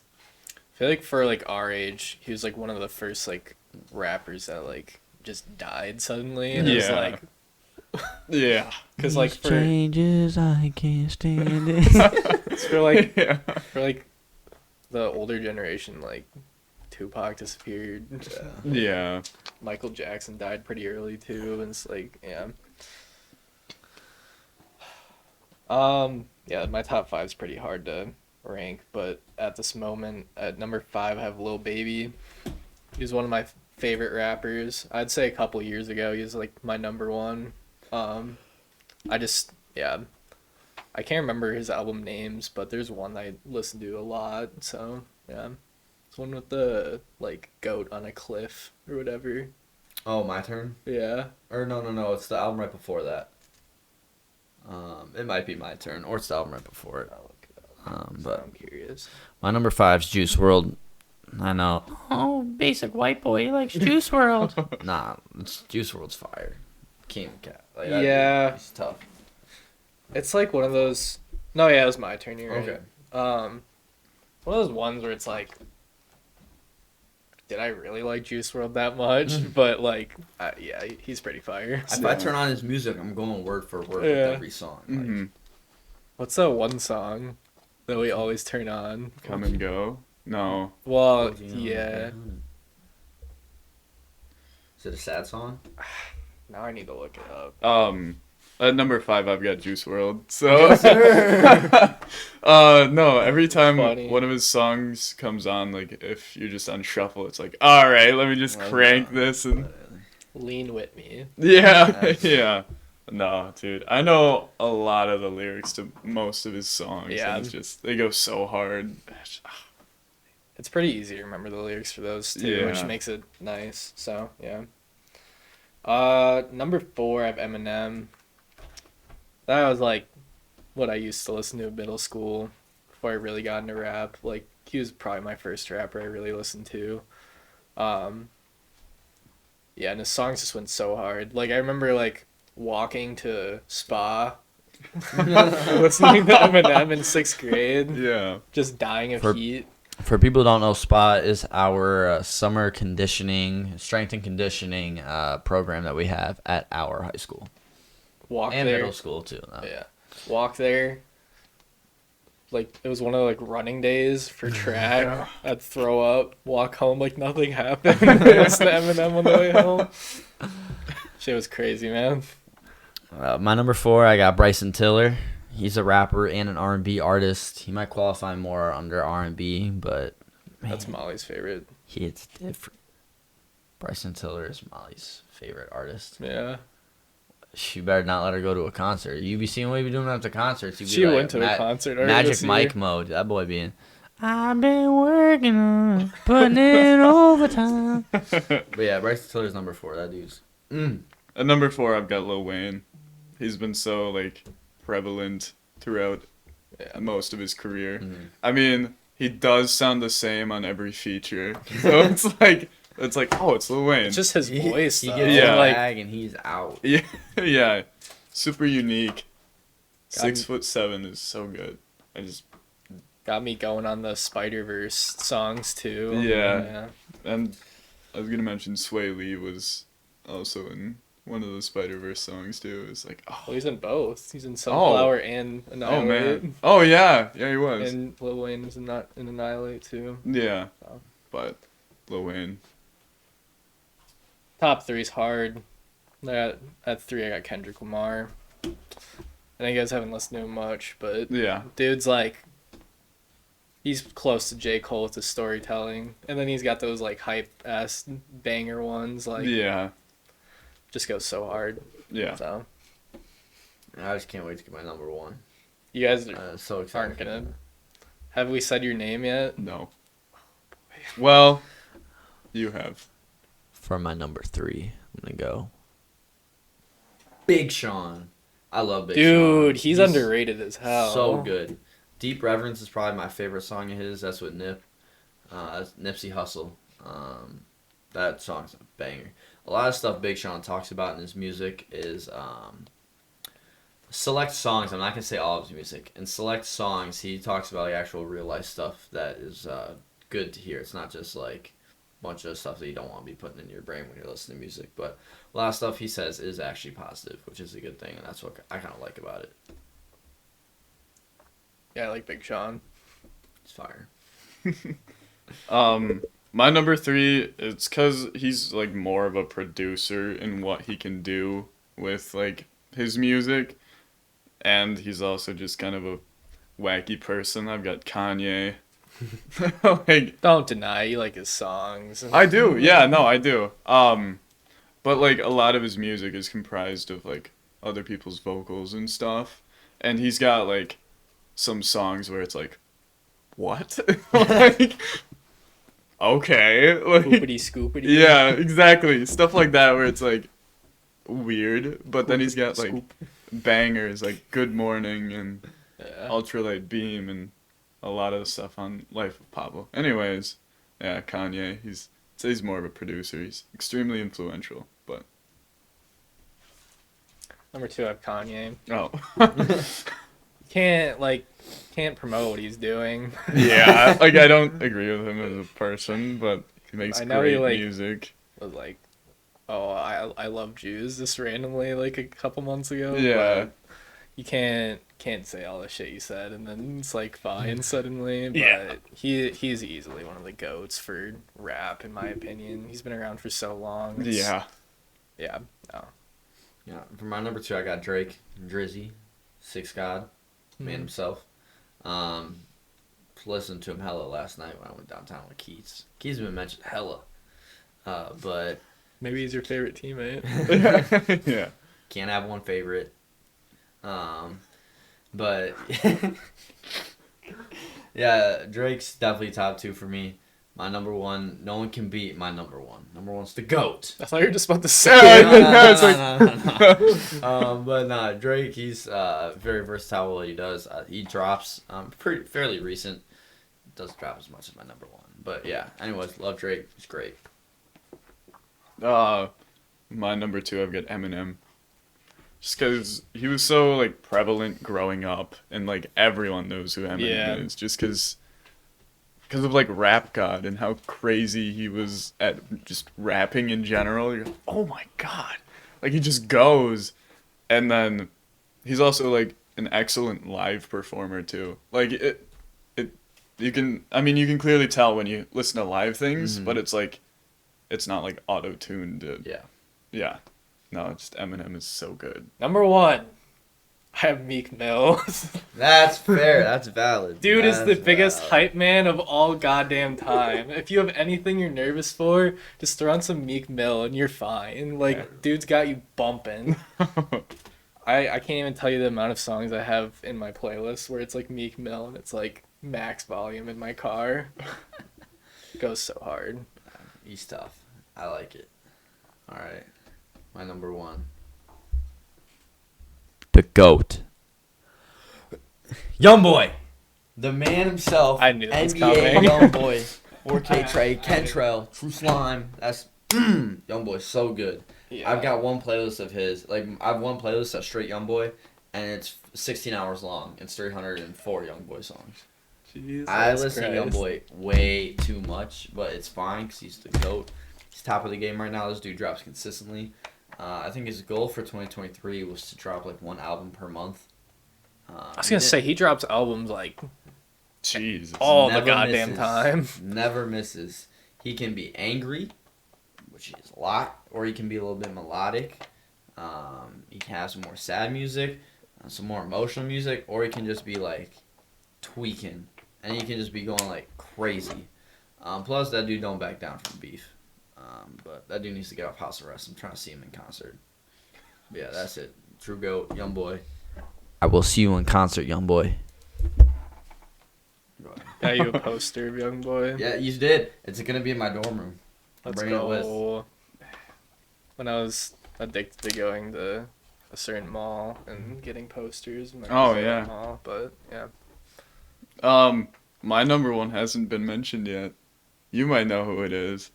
I feel like for like our age, he was like one of the first like rappers that like just died suddenly, and it was Yeah. like, Yeah. because like for changes, I can't stand it. for like Yeah. for like the older generation, like Tupac disappeared, Yeah. Michael Jackson died pretty early too, and it's like yeah. Yeah, my top 5 is pretty hard to rank, but at this moment, at number 5, I have Lil Baby. He's one of my favorite rappers. I'd say a couple years ago, he was like my number 1. I just, yeah, I can't remember his album names, but there's one I listen to a lot, so yeah. It's one with the, like, goat on a cliff or whatever. Oh, my turn? Yeah. Or no, it's the album right before that. It might be my turn, or it's the album right before it. I'll look it up. But I'm curious. my number 5's Juice World. I know. Oh, basic white boy, he likes Juice World. Nah, Juice World's fire. King Cat. Like, that Yeah. dude, he's tough. It's like one of those. No, yeah, it was my turn. You're right. Okay. One of those ones where it's like, did I really like Juice WRLD that much? But like, yeah, he's pretty fire. If I turn on his music, I'm going word for word Yeah. with every song. Like, Mhm. What's that one song that we always turn on? Come and go. No. Well, yeah. Is it a sad song? Now I need to look it up. At number 5 I've got Juice World. So Yes, sir. no, every time Funny. one of his songs comes on, like if you're just on shuffle, it's like, all right, let me just crank this and Lean with me. yeah, Nice. yeah. No, dude, I know a lot of the lyrics to most of his songs. Yeah. And it's just they go so hard. It's pretty easy to remember the lyrics for those too, which Yeah. makes it nice. So yeah. Number 4, I have Eminem. That was like what I used to listen to in middle school before I really got into rap. Like he was probably my first rapper I really listened to. Yeah, and his songs just went so hard. Like I remember like walking to Spa listening to Eminem in 6th grade, Yeah. just dying of For- heat. For people who don't know, SPA is our summer conditioning, strength and conditioning program that we have at our high school. Walk And there. middle school, too. Yeah. Walk there. Like it was one of like running days for track. I'd throw up, walk home like nothing happened. Listen to Eminem on the way home. Shit was crazy, man. My number 4, I got Bryson Tiller. He's a rapper and an R&B artist. He might qualify more under R&B, but man, That's Molly's favorite. he hits different. Bryson Tiller is Molly's favorite artist. Yeah. You better not let her go to a concert. You be seeing what he be doing at the concerts. He be She like, went to a concert already Magic this year. Mike mode. That boy being, I've been working on it, putting in overtime. But yeah, Bryson Tiller's number 4. That dude's. At number 4 I've got Lil Wayne. He's been so like prevalent throughout most of his career. Mhm. I mean, he does sound the same on every feature. So it's like, oh, it's Lil Wayne. It's just his voice. He though. gets Yeah. a Like bag and he's out. yeah, yeah, super unique. God. 6'7" is so good. I just got me going on the Spider-Verse songs too. Yeah. And I was gonna mention Sway Lee was also in one of the Spider-Verse songs too. It's like, Well, oh, he's in both. He's in Sunflower and oh Annihilate. man, oh yeah, yeah he was. And Lil Wayne is in Annihilate too. Yeah, Oh. but Lil Wayne. Top 3 is hard. At 3, I got Kendrick Lamar. I know you guys haven't listened to him much, but Yeah, dude's like, he's close to J. Cole with his storytelling. And then he's got those like hype ass banger ones, like yeah, just goes so hard. yeah. So I just can't wait to get my number one. You guys So excited. aren't gonna. Have we said your name yet? No. Well, you have. For my number 3, I'm gonna go Big Sean. I love Big Sean. Dude, he's underrated as hell. So good. Deep Reverence is probably my favorite song of his. That's with Nip. That's Nipsey Hussle. That song's a banger. A lot of stuff Big Sean talks about in his music is select songs. I'm not gonna say all of his music. In select songs, he talks about like actual real life stuff that is good to hear. It's not just like a bunch of stuff that you don't want to be putting in your brain when you're listening to music. But a lot of stuff he says is actually positive, which is a good thing, and that's what I kind of like about it. Yeah, I like Big Sean. It's fire. My number 3, it's because he's like more of a producer in what he can do with like his music, and he's also just kind of a wacky person. I've got Kanye. Like, Don't deny you like his songs. I do, yeah, no, I do. But like a lot of his music is comprised of like other people's vocals and stuff, and he's got like some songs where it's like, what? Like, okay, like, Scoopity scoopity. yeah, exactly, stuff like that where it's like weird, but then he's got like Scoop. bangers like Good Morning and Yeah. Ultralight Beam and a lot of stuff on Life of Pablo. Anyways, yeah, Kanye, he's more of a producer. He's extremely influential, but Number 2, I have Kanye. oh. Can't promote what he's doing. Yeah, like I don't agree with him as a person, but he makes I know he, great like, music. Was like, oh, I love Jews just randomly like a couple months ago. Yeah. But you can't say all the shit you said and then it's like fine suddenly. But Yeah. he's easily one of the goats for rap in my opinion. He's been around for so long. It's- Yeah. Yeah. No. Yeah, for my number 2, I got Drake, Drizzy, Six God, man himself. Listened to him hella last night when I went downtown with Keats. Keats has been mentioned hella, but Maybe he's your favorite teammate. Yeah. can't have one favorite. But yeah, Drake's definitely top 2 for me. My number 1, no one can beat my number 1. Number 1's the GOAT. I thought you were just about to say No. But nah, Drake, he's very versatile what he does. He drops fairly recent. Doesn't drop as much as my number 1. But yeah, anyways, love Drake. He's great. My number 2, I've got Eminem. Just because he was so like prevalent growing up, and like everyone knows who Eminem Yeah. is, just because of like Rap God and how crazy he was at just rapping in general. You're like, oh my god, like he just goes, and then he's also like an excellent live performer too. Like you can clearly tell when you listen to live things, but it's like it's not like auto tuned. Yeah. No, it's just Eminem is so good. Number 1, I have Meek Mill. That's fair. That's valid. Dude is the That's biggest valid. hype man of all goddamn time. If you have anything you're nervous for, just throw on some Meek Mill and you're fine. Like, Yeah. dude's got you bumping. I can't even tell you the amount of songs I have in my playlist where it's like Meek Mill and it's like max volume in my car. It goes so hard. He's tough. I like it. All right. My number 1. The GOAT. Youngboy. The man himself. I knew that was NBA coming. Youngboy. 4K Trey, Kentrell, True Slime. That's Youngboy, so good. Yeah. I've got one playlist of his. Like, I have one playlist that's straight Youngboy, and it's 16 hours long. It's 304 Youngboy songs. Jesus I listen Christ. to Youngboy way too much, but it's fine because he's the GOAT. He's top of the game right now. This dude drops consistently. I think his goal for 2023 was to drop like 1 album per month. I was gonna say he drops albums like Jesus. all the Never goddamn misses. time. Never misses. He can be angry, which is a lot, or he can be a little bit melodic. He can have some more sad music, some more emotional music, or he can just be like tweaking, and he can just be going like crazy. Plus, that dude don't back down from beef. But that dude needs to get off house arrest. I'm trying to see him in concert. But yeah, that's it. True GOAT, Youngboy. I will see you in concert, young boy. Got you a poster of Young Boy. Yeah, you did. It's gonna be in my dorm room. Let's Bring it with. go. When I was addicted to going to a certain mall and getting posters. Oh, yeah. Mall, but yeah. My number one hasn't been mentioned yet. You might know who it is.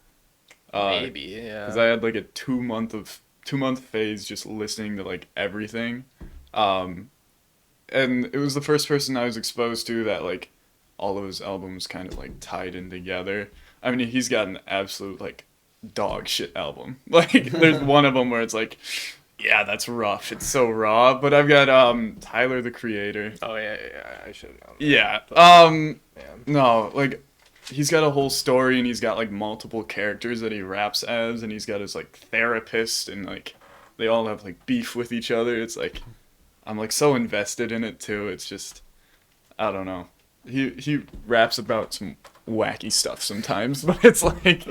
Maybe, yeah. Because I had like a 2-month phase just listening to like everything. And it was the first person I was exposed to that like all of his albums kind of like tied in together. I mean, he's got an absolute like dog shit album. Like there's one of them where it's like, yeah, that's rough. It's so raw. But I've got Tyler the Creator. Oh yeah, I should have known. Yeah. Yeah. No, like he's got a whole story and he's got like multiple characters that he raps as and he's got his like therapist and like they all have like beef with each other. It's like I'm like so invested in it too. It's just I don't know. He raps about some wacky stuff sometimes, but it's like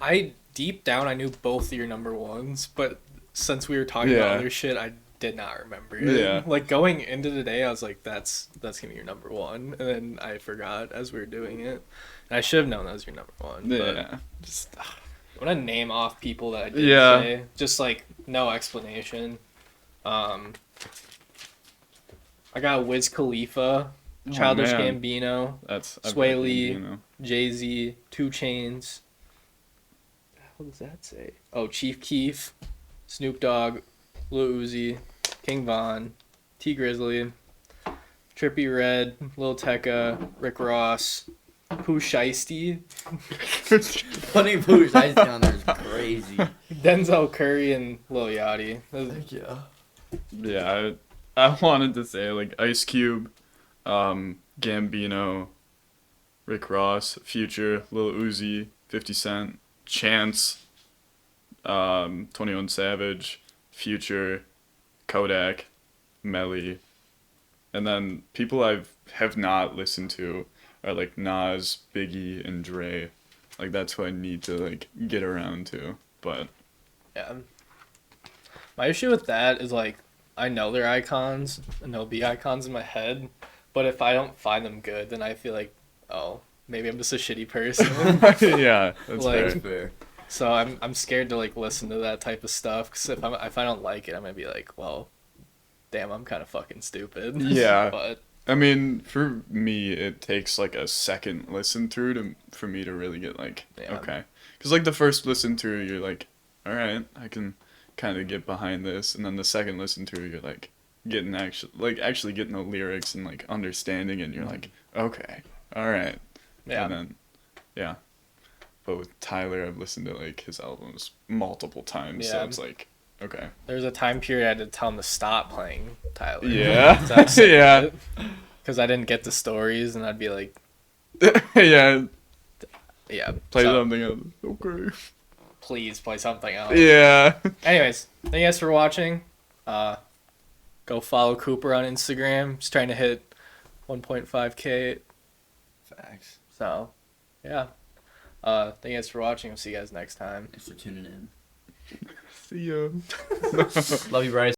I deep down I knew both of your number ones, but since we were talking about Yeah. other shit, I did not remember it. Yeah. Like going into the day, I was like, that's gonna be your number one, and then I forgot as we were doing it. And I should have known that was your number one. But yeah. Just I want to name off people that I did Yeah. say, just like no explanation. I got Wiz Khalifa, Childish man. Gambino, that's Sway I've got Lee. Gambino. Jay-Z, 2 Chainz. What does that say? Oh, Chief Keef, Snoop Dogg, Lil Uzi, King Von, T Grizzly, Trippie Redd, Lil Tecca, Rick Ross, Pooh Shiesty, Putting Pooh Shiesty on there is crazy. Denzel Curry, and Lil Yachty. Yeah. Yeah, I wanted to say like Ice Cube, Gambino, Rick Ross, Future, Lil Uzi, 50 Cent, Chance, 21 Savage, Future, Kodak, Melly, and then people have not listened to are like Nas, Biggie, and Dre. Like that's who I need to like get around to. But Yeah. My issue with that is like I know they're icons and they'll be icons in my head, but if I don't find them good, then I feel like, oh, maybe I'm just a shitty person. yeah, that's Like- fair. Fair. So I'm scared to like listen to that type of stuff because if I don't like it, I'm gonna be like, well, damn, I'm kind of fucking stupid. Yeah. But I mean, for me, it takes like a second listen through for me to really get like, Yeah. okay. Because like the first listen through, you're like, all right, I can kind of get behind this. And then the second listen through, you're like actually getting the lyrics and like understanding it. And you're like, okay, all right. yeah, And then, yeah. But with Tyler, I've listened to like his albums multiple times. So Yeah. it's like, okay. there was a time period I had to tell him to stop playing Tyler. Yeah. Yeah. Because I didn't get the stories, and I'd be like, yeah. yeah, Play so something else. Okay. please play something else. Yeah. Anyways, thank you guys for watching. Go follow Cooper on Instagram. Just trying to hit 1.5K. Facts. So, yeah. Thank you guys for watching. I'll see you guys next time. Thanks for tuning in. See ya. Love you, Bryce.